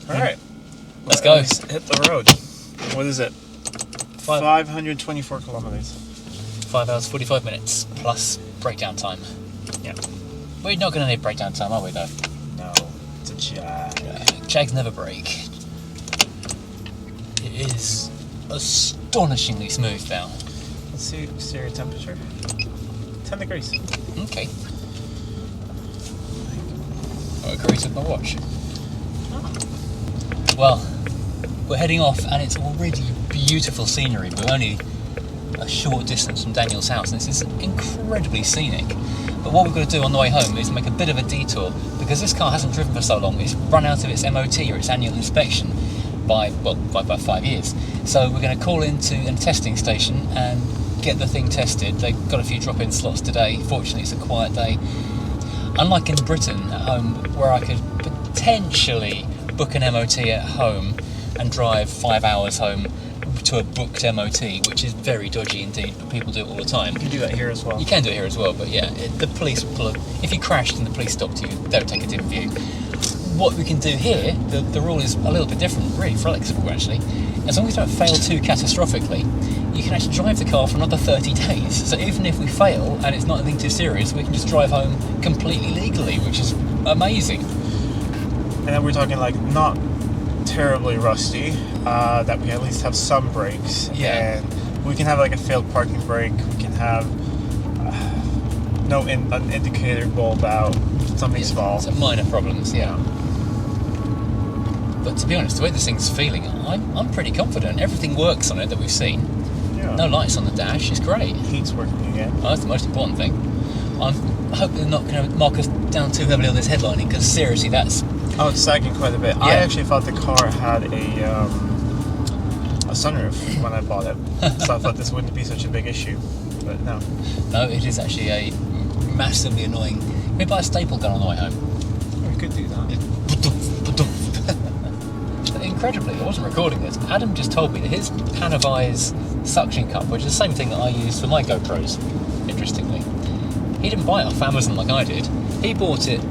B: All right,
A: Let's go.
B: Let's hit the road. What is it? 524 kilometers.
A: 5 hours, 45 minutes, plus breakdown time.
B: Yeah.
A: We're not going to need breakdown time, are we, though?
B: No, it's a Jag.
A: Jags never break. It is astonishingly smooth now.
B: Let's see your temperature. 10 degrees.
A: Okay. I agree with my watch. Well, we're heading off and it's already beautiful scenery. We're only a short distance from Daniel's house and this is incredibly scenic. But what we've got to do on the way home is make a bit of a detour because this car hasn't driven for so long. It's run out of its MOT or its annual inspection by about 5 years. So we're going to call into a testing station and get the thing tested. They've got a few drop-in slots today. Fortunately, it's a quiet day. Unlike in Britain at home, where I could potentially book an MOT at home and drive 5 hours home to a booked MOT, which is very dodgy indeed, but people do it all the time.
B: You can do that here as well.
A: You can do it here as well, but yeah, the police will if you crashed and the police stopped you, they'll take it in view. What we can do here, the rule is a little bit different, really flexible actually. As long as you don't fail too catastrophically, you can actually drive the car for another 30 days. So even if we fail and it's not anything too serious, we can just drive home completely legally, which is amazing.
B: And then we're talking like not terribly rusty, that we at least have some brakes.
A: Yeah.
B: And we can have like a failed parking brake. We can have an indicator bulb out, something small.
A: Some minor problems, yeah. But to be honest, the way this thing's feeling, I'm pretty confident. Everything works on it that we've seen.
B: Yeah.
A: No lights on the dash, it's great.
B: Heat's working again.
A: Oh, that's the most important thing. I hope they're not going to mark us down too heavily on this headlining, because seriously, that's...
B: Oh, it's sagging quite a bit.
A: Yeah.
B: I actually thought the car had a sunroof when I bought it, so I thought this wouldn't be such a big issue, but no.
A: No, it is actually a massively annoying... Maybe buy a staple gun on the way home.
B: We could do that.
A: Incredibly, I wasn't recording this. Adam just told me that his Panovise suction cup, which is the same thing that I use for my GoPros, interestingly, he didn't buy it off Amazon like I did. He bought it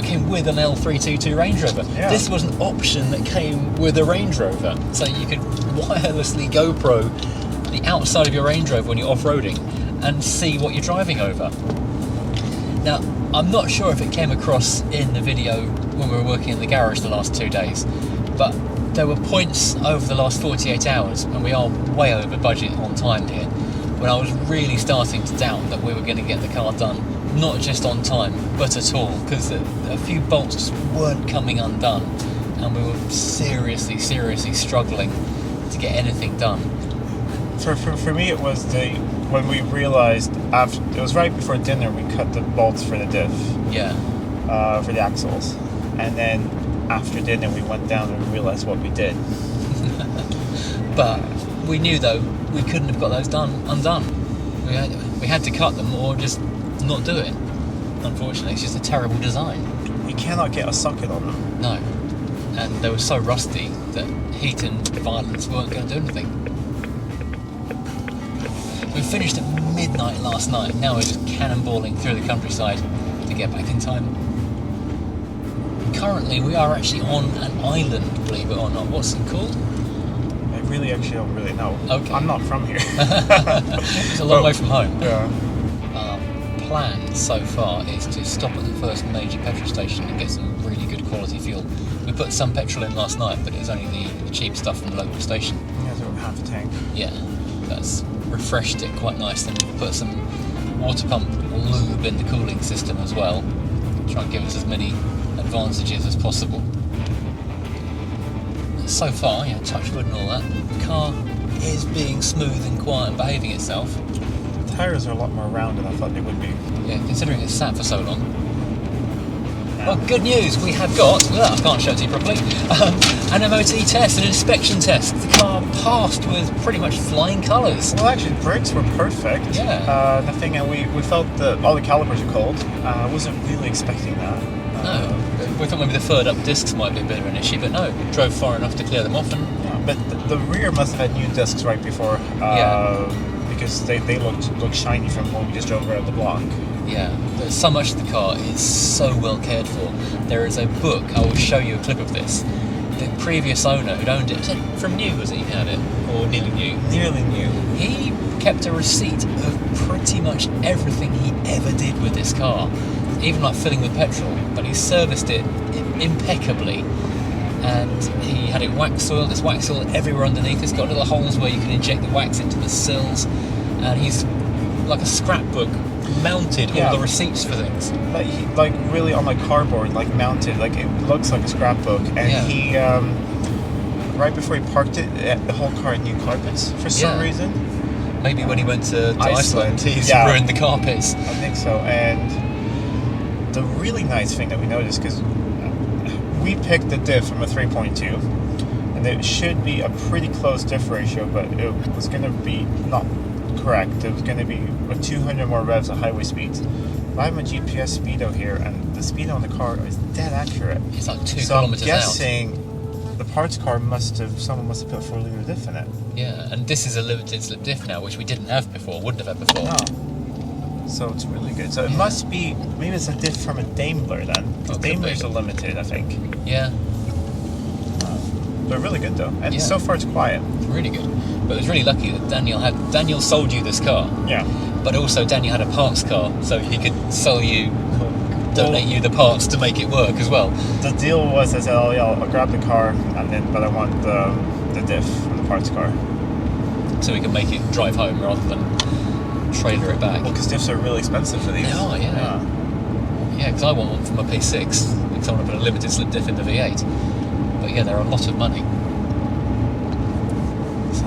A: came with an L322 Range Rover.
B: Yeah.
A: This was an option that came with a Range Rover, so you could wirelessly GoPro the outside of your Range Rover when you're off-roading and see what you're driving over. Now, I'm not sure if it came across in the video when we were working in the garage the last 2 days, but there were points over the last 48 hours, and we are way over budget on time here, when I was really starting to doubt that we were going to get the car done, not just on time, but at all, because a few bolts just weren't coming undone, and we were seriously struggling to get anything done.
B: For me, it was when we realized after it was right before dinner, we cut the bolts for the diff, for the axles, and then after dinner we went down and realized what we did.
A: But we knew though we couldn't have got those undone. We had to cut them or just not do it. Unfortunately, it's just a terrible design.
B: You cannot get a socket on them.
A: No, and they were so rusty that heat and violence weren't going to do anything. We finished at midnight last night. Now we're just cannonballing through the countryside to get back in time. Currently, we are actually on an island, believe it or not. What's it called?
B: I really actually don't really know.
A: Okay.
B: I'm not from here.
A: It's a long way from home.
B: Yeah.
A: Our plan so far is to stop at the first major petrol station and get some really good quality fuel. We put some petrol in last night, but it was only the cheap stuff from the local station.
B: Yeah, so half a tank.
A: Yeah, that's refreshed it quite nice. Then we put some water pump lube in the cooling system as well. Try and give us as many advantages as possible. So far, touch wood and all that, the car is being smooth and quiet and behaving itself.
B: The tires are a lot more round than I thought they would be.
A: Yeah, considering it's sat for so long. Well, good news, we have got, I can't show it to you properly, an MOT test, an inspection test. The car passed with pretty much flying colours.
B: Well, actually, the brakes were perfect.
A: Yeah.
B: Nothing, and we felt that all the calipers are cold. I wasn't really expecting that.
A: No, we thought maybe the furred up discs might be a bit of an issue, but no, drove far enough to clear them off. And
B: Yeah, but the rear must have had new discs right before, because they looked shiny from when we just drove around the block.
A: yeah, so much of the car is so well cared for. There is a book, I will show you a clip of this. The previous owner who'd owned it, was it from new, was he? He had it, or nearly new.
B: Nearly new.
A: He kept a receipt of pretty much everything he ever did with this car, even like filling with petrol, but he serviced it impeccably. And he had it wax oiled. There's wax oil everywhere underneath. It's got little holes where you can inject the wax into the sills. And he's like a scrapbook, mounted all the receipts for things.
B: Like really on like cardboard, like mounted, like it looks like a scrapbook. And he, right before he parked it, the whole car had new carpets for some reason.
A: Maybe when he went to Iceland, he's ruined the carpets.
B: I think so. And the really nice thing that we noticed, because we picked the diff from a 3.2, and it should be a pretty close diff ratio, but it was going to be not correct. It was going to be 200 more revs at highway speeds. I have my GPS speedo here, and the speedo on the car is dead accurate.
A: It's like 2
B: so
A: kilometers
B: I'm guessing the parts car someone must have put a 4-liter diff in it.
A: Yeah, and this is a limited slip diff now, which we didn't have before, wouldn't have had before.
B: No. So it's really good. So it must be, maybe it's a diff from a Daimler then. Because Daimlers are limited, I think.
A: Yeah.
B: They're really good though. And so far it's quiet.
A: It's really good. But it was really lucky that Daniel sold you this car.
B: Yeah.
A: But also Daniel had a parts car, so he could sell you, donate you the parts to make it work as well.
B: The deal was, I said, I'll grab the car, but I want the diff from the parts car.
A: So we can make it drive home rather than trailer it back.
B: Well, because diffs are really expensive for these.
A: They are, yeah. Yeah, because I want one from a P6, because I want to put a limited slip diff in the V8. But yeah, they're a lot of money. So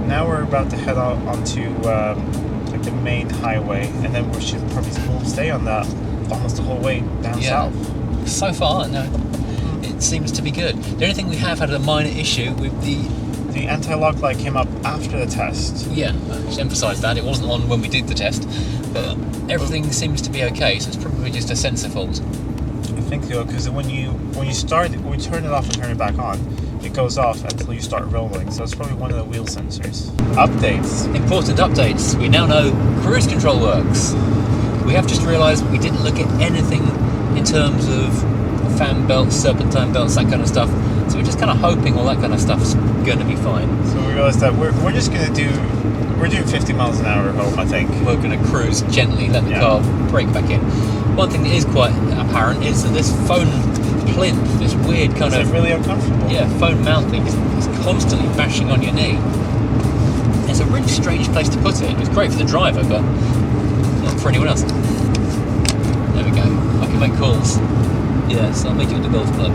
B: now we're about to head out onto like the main highway, and then we should probably stay on that almost the whole way down south.
A: So far, no, it seems to be good. The only thing we have had a minor issue with
B: the anti-lock light came up after the test.
A: Yeah, I should emphasise that. It wasn't on when we did the test, but everything seems to be okay, so it's probably just a sensor fault.
B: I think so, because when you turn it off and turn it back on, it goes off until you start rolling, so it's probably one of the wheel sensors. Updates.
A: Important updates. We now know cruise control works. We have just realised we didn't look at anything in terms of fan belts, serpentine belts, that kind of stuff. So we're just kind of hoping all that kind of stuff's going to be fine.
B: So we realised that we're just going to we're doing 50 miles an hour home, I think.
A: We're going to cruise gently, let the car brake back in. One thing that is quite apparent is that this phone plinth, this weird kind of...
B: It's really uncomfortable.
A: Yeah, phone mount thing is constantly bashing on your knee. It's a really strange place to put it. It's great for the driver, but not for anyone else. There we go. I can make calls. Yes, I'll meet you at the golf club.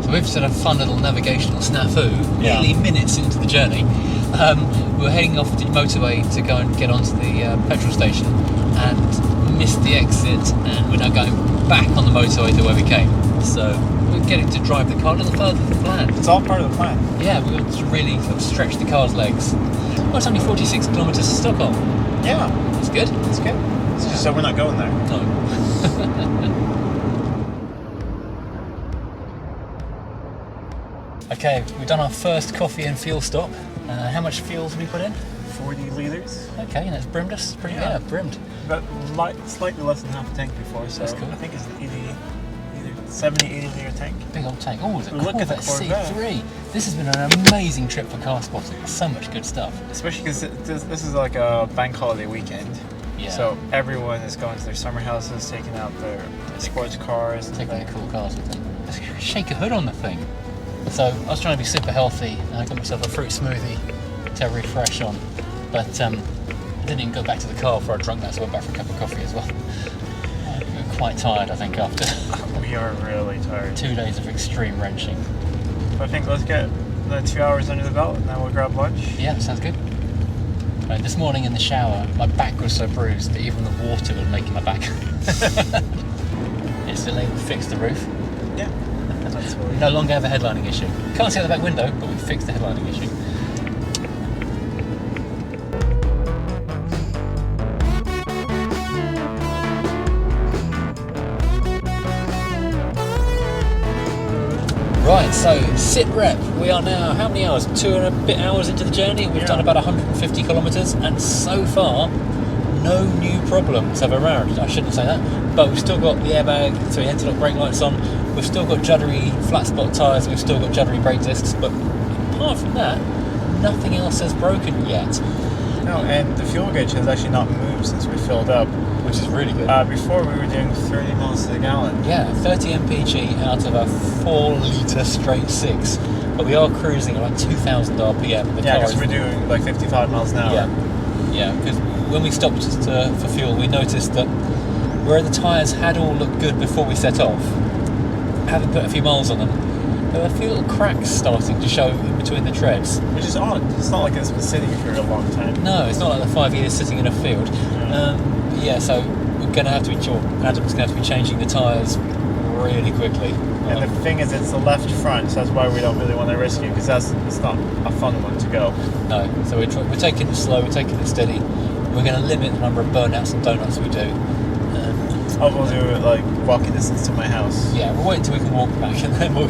A: So So we've sort of fun little navigational snafu,
B: Yeah.
A: nearly minutes into the journey. We're heading off the motorway to go and get onto the petrol station and missed the exit, and we're now going back on the motorway to where we came. So we're getting to drive the car a little further than planned.
B: It's all part of the plan.
A: Yeah, we want to really sort of stretch the car's legs. Well, it's only 46 kilometres to Stockholm.
B: Yeah,
A: It's good.
B: it's good. It's just so we're not going there.
A: No. Okay, we've done our first coffee and fuel stop. How much fuel did we put in?
B: 40 litres.
A: Okay, and that's brimmed us. Pretty
B: Yeah.
A: brimmed.
B: But slightly less than half a tank before, so
A: That's cool.
B: I think it's an 70, 80 litre tank.
A: Big old tank. Oh, the
B: Look at the
A: Corvette
B: Corvette.
A: C3. This has been an amazing trip for car spotting. So much good stuff.
B: Especially because this is like a bank holiday weekend.
A: Yeah.
B: So everyone is going to their summer houses, taking out their sports cars. And
A: Taking the cool cars with them. Let's shake a hood on the thing. So I was trying to be super healthy, and I got myself a fruit smoothie to refresh on. But I didn't even go back to the car before I drank that, so I went back for a cup of coffee as well. I'm quite tired, I think, after
B: We are really tired.
A: 2 days of extreme wrenching.
B: But I think let's get the 2 hours under the belt and then we'll grab lunch.
A: Yeah, sounds good. This morning in the shower, my back was so bruised that even the water was making my back. Instantly, we fixed the roof.
B: Yeah. That's what
A: We no longer have a headlining issue. Can't see out the back window, but we fixed the headlining issue. Right, so sit rep. We are now, how many hours? 2 and a bit hours into the journey. We've done about 150 kilometres, and so far, no new problems have arrived. I shouldn't say that, but we've still got the airbag, so anti-lock brake lights on. We've still got juddery flat spot tyres. We've still got juddery brake discs, but apart from that, nothing else has broken yet.
B: No, and the fuel gauge has actually not moved since we filled up.
A: Which is really good.
B: Before we were doing 30 miles to the gallon.
A: Yeah, 30 mpg out of a 4 litre straight 6, but we are cruising at like 2,000 RPM. The
B: Yeah,
A: car
B: because
A: is-
B: we're doing like 55 miles an hour.
A: Yeah, because when we stopped for fuel, we noticed that where the tyres had all looked good before we set off, having put a few miles on them, there were a few little cracks starting to show in between the treads.
B: Which is odd. It's not like it's been sitting for a long time.
A: No, it's not like the 5 years sitting in a field. Yeah, so we're going to have to be, Adam's going to have to be changing the tyres really quickly.
B: And the thing is, it's the left front, so that's why we don't really want to risk it, because it's not a fun one to go.
A: No, so we're taking it slow, we're taking it steady. We're going to limit the number of burnouts and donuts we do.
B: We'll do it like walking distance to my house.
A: Yeah, we'll wait until we can walk back and then we'll...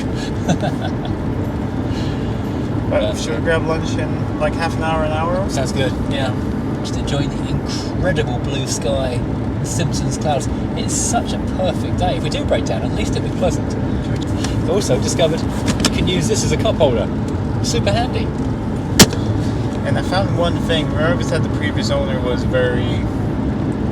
B: But should we grab lunch in like half an hour?
A: Sounds good, yeah. Just enjoying the incredible blue sky, the Simpsons clouds. It's such a perfect day. If we do break down, at least it'll be pleasant. Also discovered you can use this as a cup holder. Super handy.
B: And I found one thing. Remember we said the previous owner was very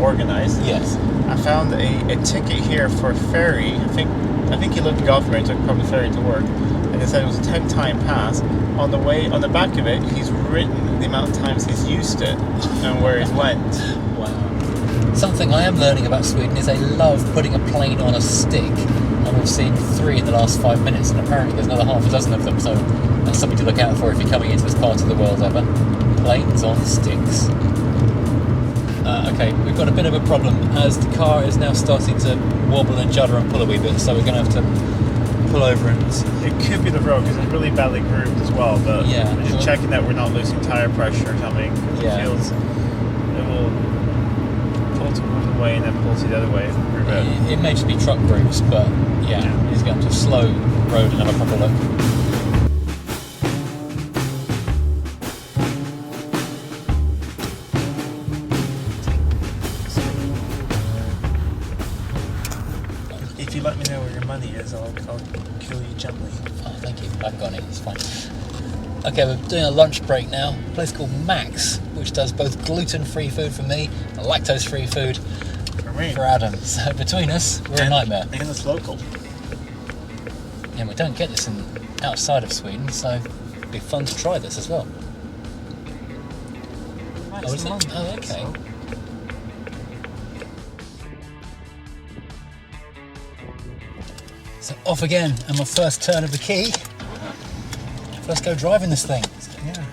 B: organized?
A: Yes.
B: I found a ticket here for a ferry. I think he lived in Gothenburg and took public ferry to work. And it said it was a 10-time pass. On the back of it, he's written the amount of times he's used it and where he's went.
A: Wow. Something I am learning about Sweden is they love putting a plane on a stick. And we've seen 3 in the last 5 minutes, and apparently there's another half a dozen of them, so that's something to look out for if you're coming into this part of the world ever. Planes on sticks. Okay, we've got a bit of a problem as the car is now starting to wobble and judder and pull a wee bit, so we're going to have to pull over and...
B: It could be the road because it's really badly grooved as well, but
A: Yeah.
B: we're just checking that we're not losing tire pressure or something.
A: Yeah.
B: It will pull to one way and then pull to the other way. For a bit.
A: It may just be truck grooves, but yeah, he's going to slow road and have a proper look.
B: If you let me know where your money is, I'll kill you gently.
A: Oh, thank you. I haven't got any. It's fine. Okay, we're doing a lunch break now. A place called Max, which does both gluten-free food for me and lactose-free food
B: For me.
A: for Adam. So between us, we're a nightmare.
B: And it's local.
A: And we don't get this outside of Sweden, so it'd be fun to try this as well. Oh, is it? Oh, okay. So off again, and my first turn of the key. First go driving this thing.
B: Yeah.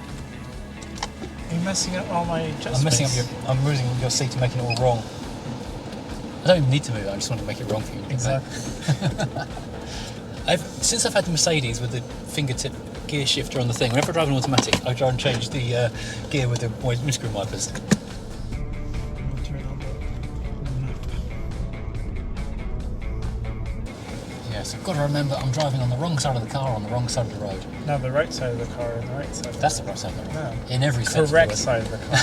B: You're messing up all my adjustments.
A: I'm messing up your seat and making it all wrong. I don't even need to move it, I just want to make it wrong for you.
B: Exactly.
A: Since I've had the Mercedes with the fingertip gear shifter on the thing, whenever I drive an automatic, I try and change the gear with the windscreen wipers. Yes, I've got to remember I'm driving on the wrong side of the car on the wrong side of the road.
B: No, the right side of the car and the right side.
A: That's the right side of the road.
B: No.
A: In every sense.
B: Correct side of the car.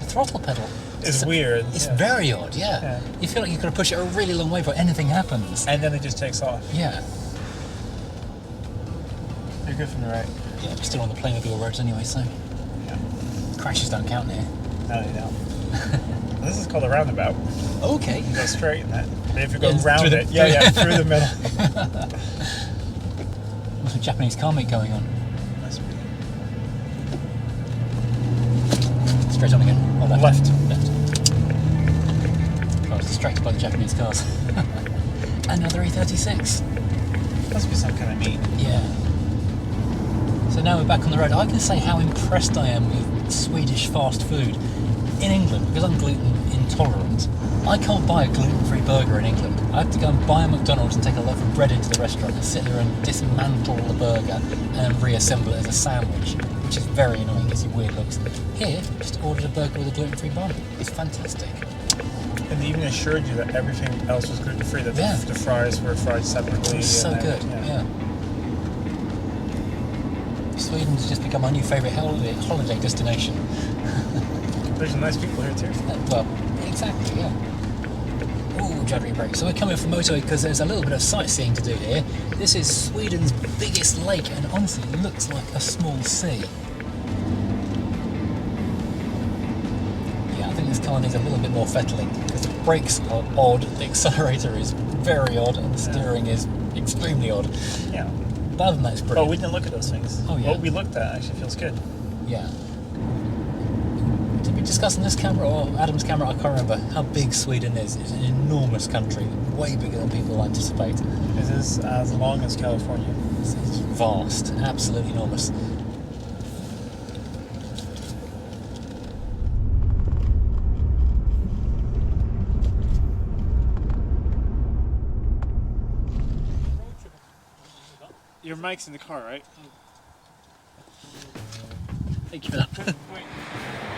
A: The throttle pedal.
B: It's weird.
A: It's very odd, yeah. You feel like you've got to push it a really long way before anything happens.
B: And then it just takes off.
A: Yeah.
B: You're good from the right.
A: Yeah, we're still on the Playmobil roads anyway, so
B: Yeah.
A: crashes don't count here.
B: No, they don't. This is called a roundabout.
A: Okay.
B: You go straight in that. But if you go
A: Yeah,
B: round
A: through the-
B: it, through the middle.
A: What's a Japanese car meet going on?
B: Must be.
A: Straight on again. Or left.
B: Left.
A: Left. I was distracted by the Japanese cars. Another E36.
B: Must be some kind of meat.
A: Yeah. So now we're back on the road. I can say how impressed I am with Swedish fast food in England, because I'm gluten intolerant. I can't buy a gluten-free burger in England. I have to go and buy a McDonald's and take a loaf of bread into the restaurant and sit there and dismantle the burger and reassemble it as a sandwich, which is very annoying, gives you weird looks. Here, just ordered a burger with a gluten-free bun. It's fantastic.
B: And they even assured you that everything else was gluten-free, that the fries were fried separately.
A: It's so good, yeah. Sweden's just become my new favourite holiday destination.
B: There's some nice people here too.
A: Well, exactly, yeah. Ooh, juddery brake. So we're coming from motorway because there's a little bit of sightseeing to do here. This is Sweden's biggest lake, and honestly, it looks like a small sea. Yeah, I think this car needs a little bit more fettling because the brakes are odd, the accelerator is very odd, and the steering is extremely odd.
B: Yeah.
A: But other than that, it's brilliant.
B: Oh, we didn't look at those things.
A: Oh, yeah.
B: What we looked at actually feels good.
A: Yeah. Did we discuss on this camera or Adam's camera? I can't remember how big Sweden is. It's an enormous country, way bigger than people anticipate.
B: It is as long as California.
A: It's vast, absolutely enormous.
B: Your mic's in the car, right?
A: Thank you for that.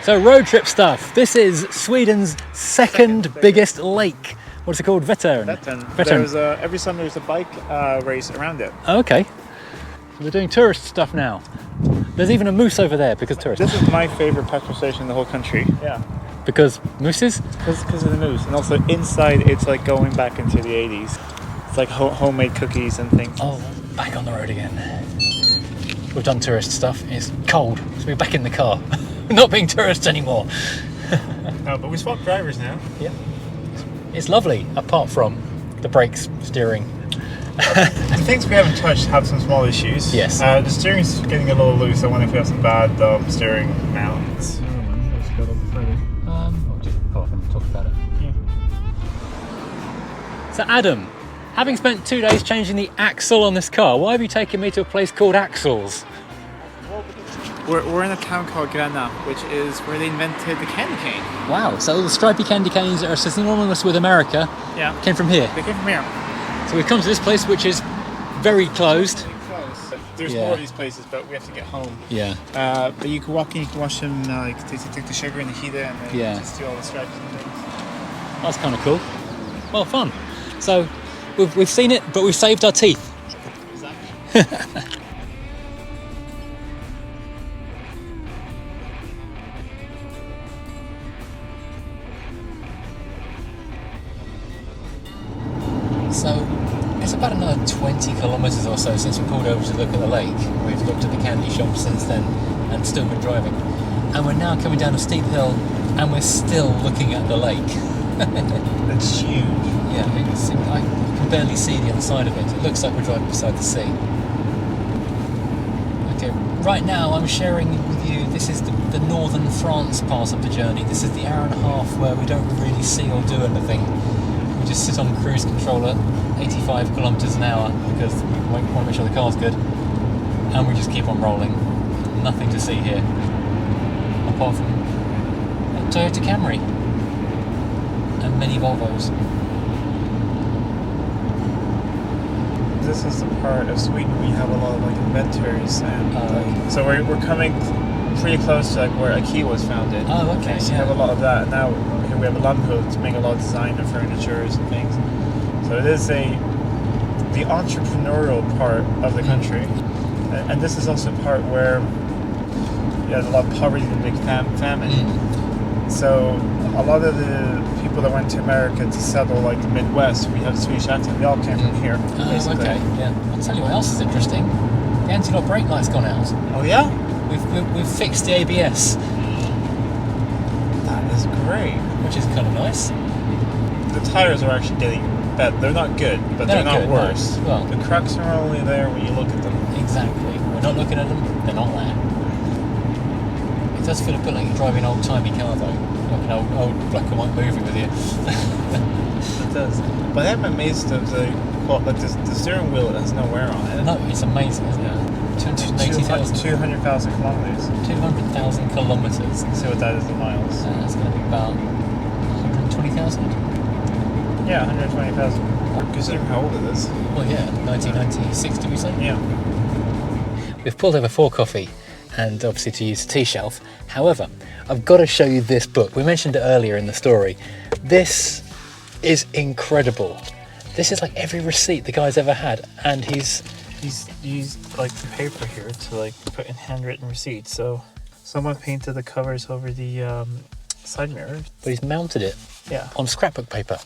A: So road trip stuff. This is Sweden's second biggest lake. What's it called? Vättern.
B: There's every summer there's a bike race around it.
A: Oh, okay. So we're doing tourist stuff now. There's even a moose over there because tourists.
B: This is my favorite petrol station in the whole country. Yeah.
A: Because mooses?
B: Because of the moose. And also inside it's like going back into the 80s. It's like homemade cookies and things.
A: Oh, back on the road again. We've done tourist stuff. It's cold, so we're back in the car. We're not being tourists anymore.
B: No, but we swapped drivers now.
A: Yeah. It's lovely, apart from the brakes, steering.
B: The things we haven't touched have some small issues.
A: Yes.
B: The steering's getting a little loose. I wonder if we have some bad steering mounts.
A: I'll just go off and talk about it.
B: Yeah.
A: So Adam, having spent 2 days changing the axle on this car, why have you taken me to a place called Axles?
B: We're in a town called Gränna, which is where they invented the candy cane.
A: Wow, so the stripy candy canes that are synonymous with America came from here.
B: They came from here.
A: So we've come to this place which is very closed.
B: There's more of these places, but we have to get home.
A: Yeah.
B: But you can walk in, you can watch them, they take the sugar and the heat and then just do all the stripes and things.
A: That's kind of cool. Well, fun. So we've seen it, but we've saved our teeth.
B: Exactly.
A: So it's about another 20 kilometres or so since we pulled over to look at the lake. We've looked at the candy shop since then and still been driving. And we're now coming down a steep hill and we're still looking at the lake.
B: That's huge.
A: Yeah, I can barely see the other side of it. It looks like we're driving beside the sea. Okay, right now I'm sharing with you, this is the northern France part of the journey. This is the hour and a half where we don't really see or do anything. We just sit on cruise control at 85 kilometres an hour because we want to make sure the car's good, and we just keep on rolling. Nothing to see here, apart from a Toyota Camry and many Volvos.
B: This is the part of Sweden we have a lot of like inventories, and so we're coming pretty close to like where IKEA was founded.
A: Oh, okay.
B: So you have a lot of that. And now here we have a Lammhult to make a lot of design and furnitures and things. So it is the entrepreneurial part of the country, and this is also a part where you have a lot of poverty and big famine. So a lot of the people that went to America to settle like the Midwest, we have Swedish accent, they all came from here.
A: Oh, okay. Yeah. I'll tell you what else is interesting. The anti-lock brake light's gone out.
B: Oh yeah?
A: We've fixed the ABS,
B: That is great.
A: which is kind of nice.
B: The tires are actually getting better. They're not good, but they're not
A: good,
B: worse.
A: no. Well,
B: The cracks are only there when you look at them.
A: exactly. We're not looking at them, they're not there. It does feel a bit like you're driving an old-timey car, though. Like an old black and white movie with you.
B: It does. But I'm amazed of the steering wheel has no wear on it.
A: No, it's amazing, isn't it? 280,000.
B: 200,000 kilometers.
A: 200,000 kilometres.
B: See what that is in miles.
A: That's going to be about 120,000.
B: Yeah, 120,000. Considering how old it is.
A: Well, yeah, 1996, did we say?
B: Yeah.
A: We've pulled over for coffee and obviously to use a tea shelf. However, I've got to show you this book. We mentioned it earlier in the story. This is incredible. This is like every receipt the guy's ever had, and he's
B: used like the paper here to like put in handwritten receipts. So someone painted the covers over the side mirror.
A: but he's mounted it
B: Yeah.
A: on scrapbook paper.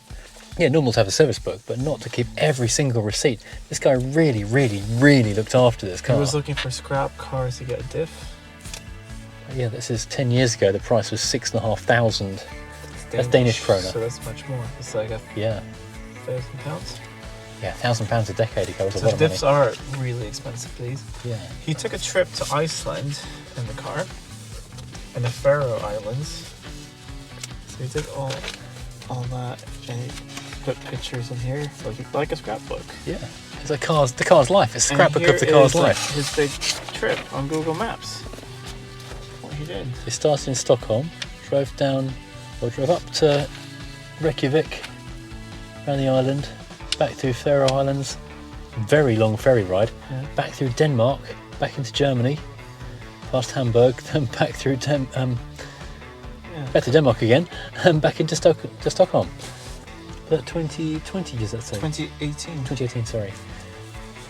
A: Yeah, normal to have a service book, but not to keep every single receipt. This guy really, really, really looked after this car.
B: He was looking for scrap cars to get a diff.
A: Yeah, this is 10 years ago. The price was 6,500. That's Danish kroner.
B: So that's much more. It's like
A: Yeah,
B: £1,000.
A: yeah, £1,000 a decade ago was a
B: So
A: lot of money.
B: diffs are really expensive, these.
A: Yeah,
B: He took a trip to Iceland in the car and the Faroe Islands. So he did all that, and he put pictures in here like a scrapbook.
A: yeah. It's like the car's life. It's a scrapbook
B: And
A: of the
B: here
A: car's
B: is, like,
A: life.
B: his big trip on Google Maps. What he did.
A: It started in Stockholm, drove up to Reykjavik, around the island, back through Faroe Islands, very long ferry ride,
B: Yeah.
A: back through Denmark, back into Germany, past Hamburg, then back through back to Denmark again, and back into Stockholm. But 2020 years, let's say.
B: 2018.
A: 2018, sorry.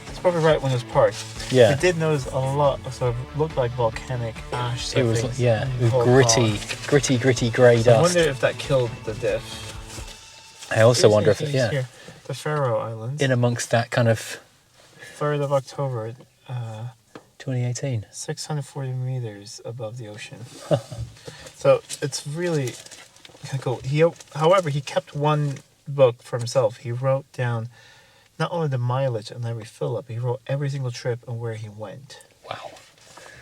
B: It's probably right when it was parked.
A: Yeah.
B: I did notice a lot of sort of looked like volcanic ash.
A: It was,
B: things
A: yeah,
B: in
A: it
B: the
A: was
B: whole
A: gritty grey
B: car. So I
A: dust.
B: wonder if that killed the diff.
A: I also
B: Here's-
A: wonder if,
B: here's
A: yeah,
B: here. The Faroe Islands.
A: in amongst that kind of
B: 3rd of October,
A: 2018.
B: 640 meters above the ocean. So it's really kind of cool. However, he kept one book for himself. He wrote down not only the mileage on every fill up, he wrote every single trip and where he went
A: Wow,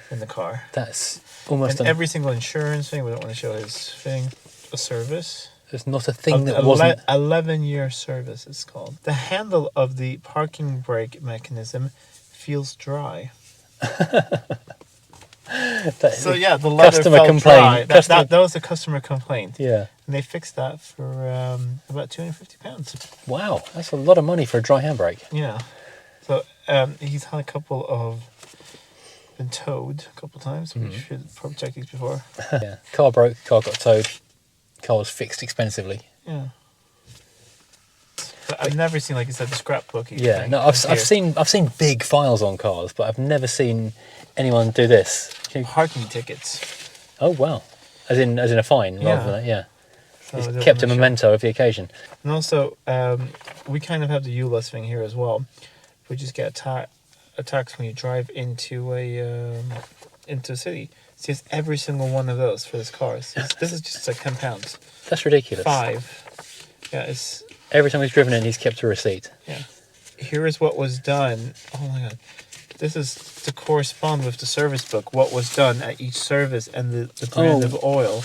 B: in the car.
A: that's almost
B: And every single insurance thing. We don't want to show his thing. A service.
A: there's not a thing that wasn't.
B: 11-year service, it's called. The handle of the parking brake mechanism feels dry. So yeah, the leather
A: Customer
B: felt
A: complaint.
B: dry. That was a customer complaint.
A: Yeah.
B: And they fixed that for about £250.
A: Wow, that's a lot of money for a dry handbrake.
B: Yeah. So he's had a couple of been towed a couple of times. We should probably check these before.
A: Yeah. Car broke, car got towed, car was fixed expensively.
B: Yeah. But I've never seen, like you said, the scrapbook.
A: Yeah, no, I've seen big files on cars, but I've never seen anyone do this.
B: Parking tickets.
A: Oh wow, as in a fine
B: Yeah.
A: rather than yeah.
B: So
A: He's
B: I don't
A: kept a
B: wanna show-
A: memento of the occasion.
B: And also, we kind of have the ULEZ thing here as well. We just get a tax when you drive into a city. So it's every single one of those for this car. So this is just like £10.
A: That's ridiculous.
B: 5. Yeah, it's
A: Every time he's driven in, he's kept a receipt.
B: yeah. Here is what was done. Oh my god. This is to correspond with the service book. What was done at each service and the brand
A: Oh.
B: of oil.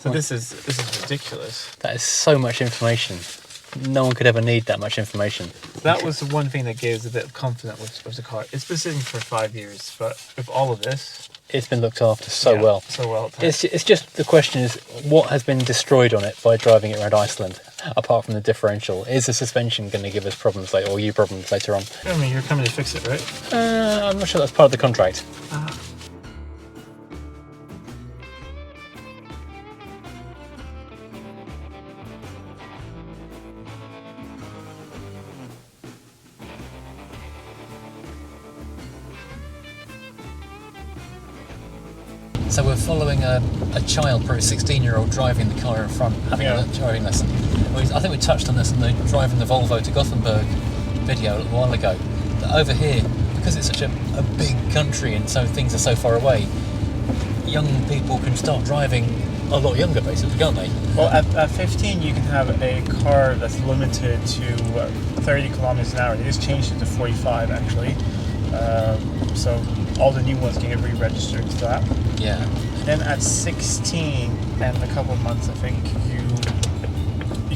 B: So this is ridiculous.
A: That is so much information. No one could ever need that much information.
B: That was the one thing that gave us a bit of confidence with the car. It's been sitting for 5 years, but with all of this,
A: It's been looked after so well.
B: So well.
A: It's just the question is, what has been destroyed on it by driving it around Iceland, apart from the differential? Is the suspension going to give us problems later, or you problems later on?
B: I mean, you're coming to fix it, right?
A: I'm not sure that's part of the contract. So we're following a child, probably a 16-year-old, driving the car in front, having a driving lesson. I think we touched on this in the driving the Volvo to Gothenburg video a little while ago. That over here, because it's such a big country and so things are so far away, young people can start driving a lot younger, basically, can't they?
B: Well, at 15, you can have a car that's limited to 30 kilometers an hour. They just changed it to 45, actually. So all the new ones can get re-registered to that.
A: Yeah.
B: Then at 16 and a couple of months, I think you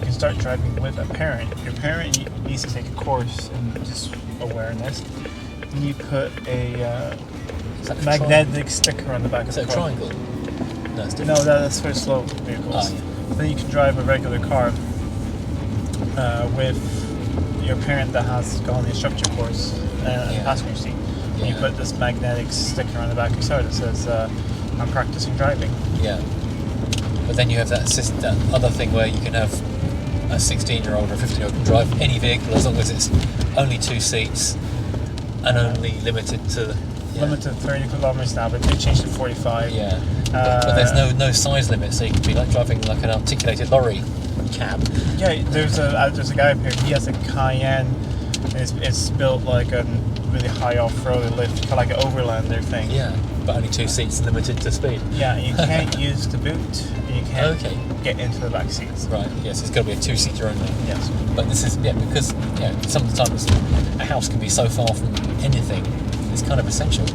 B: can start driving with a parent. Your parent needs to take a course in just awareness. Then you put a magnetic sticker on the back of the car.
A: Is that a triangle? No, it's different.
B: No, that's for slow vehicles.
A: Oh, yeah.
B: Then you can drive a regular car with your parent that has gone the instructor course and passenger seat.
A: Yeah.
B: You put this magnetic sticker on the back of your car that says, I'm practicing driving.
A: Yeah. But then you have that other thing where you can have a 16-year-old or a 15-year-old can drive any vehicle as long as it's only 2 seats and only limited to...
B: Limited to 30 kilometers an hour, but they changed to 45.
A: Yeah. But there's no size limit, so you can be like driving like an articulated lorry cab.
B: Yeah, there's a guy up here, he has a Cayenne, and it's built like a really high off-road lift, kind of like an overlander thing.
A: Yeah, but only 2 seats and limited to speed.
B: Yeah, you can't use the boot, and you can't get into the back seats.
A: Right, yes, it's got to be a 2-seater only.
B: Yes.
A: But this is, because sometimes a house can be so far from anything, it's kind of essential.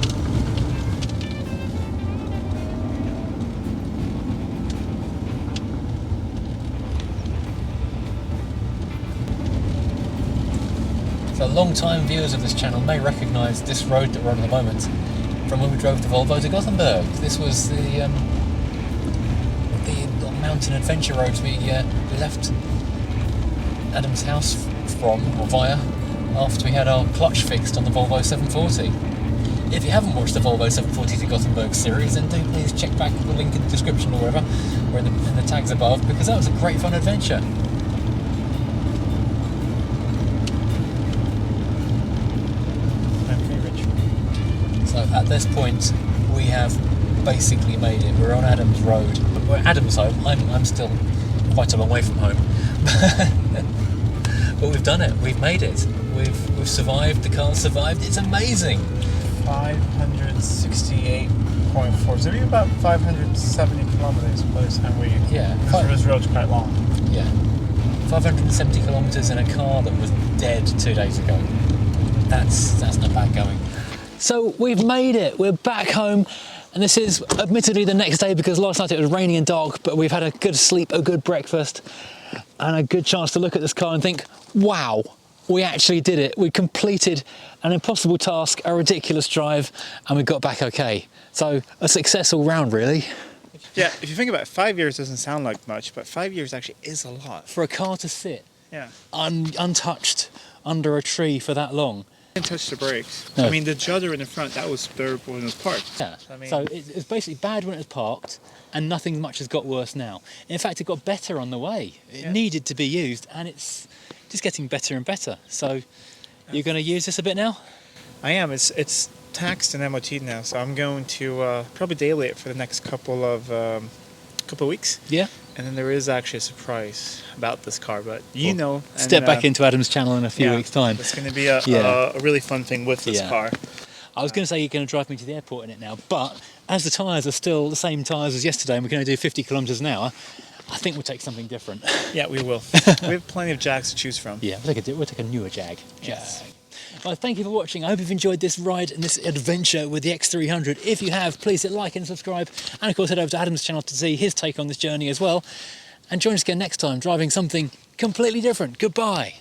A: So long-time viewers of this channel may recognise this road that we're on at the moment from when we drove the Volvo to Gothenburg. This was the mountain adventure roads we left Adam's house from, or via, after we had our clutch fixed on the Volvo 740. If you haven't watched the Volvo 740 to Gothenburg series, then do please check back the link in the description or wherever, or in the tags above, because that was a great fun adventure. So at this point, we have basically made it. We're on Adam's road. We're at Adam's home. I'm still quite a long way from home. But we've done it. We've made it. We've survived. The car survived. It's amazing.
B: 568.4. So we're about 570 kilometers by the time we...
A: Yeah.
B: This road's quite long.
A: Yeah. 570 kilometres in a car that was dead 2 days ago. That's not bad going. So we've made it. We're back home. And this is admittedly the next day because last night it was raining and dark, but we've had a good sleep, a good breakfast, and a good chance to look at this car and think, wow, we actually did it. We completed an impossible task, a ridiculous drive, and we got back okay. So a success all round, really.
B: Yeah, if you think about it, 5 years doesn't sound like much, but 5 years actually is a lot.
A: For a car to sit untouched under a tree for that long.
B: Didn't touch the brakes.
A: No.
B: I mean, the judder in the front, that was there when it was parked.
A: Yeah.
B: I mean,
A: So it's basically bad when it was parked, and nothing much has got worse now. In fact, it got better on the way. It needed to be used, and it's just getting better and better. So you're going to use this a bit now?
B: I am. It's taxed and MOT now, so I'm going to probably daily it for the next couple of weeks.
A: Yeah.
B: And then there is actually a surprise about this car, but
A: Step back into Adam's channel in a few weeks' time.
B: It's going to be a really fun thing with this car.
A: I was going to say you're going to drive me to the airport in it now, but as the tyres are still the same tyres as yesterday and we're going to do 50 kilometres an hour, I think we'll take something different.
B: Yeah, we will. We have plenty of Jags to choose from.
A: Yeah, we'll take a newer Jag.
B: Yes.
A: Well, thank you for watching. I hope you've enjoyed this ride and this adventure with the X300. If you have, please hit like and subscribe. And of course, head over to Adam's channel to see his take on this journey as well. And join us again next time, driving something completely different. Goodbye.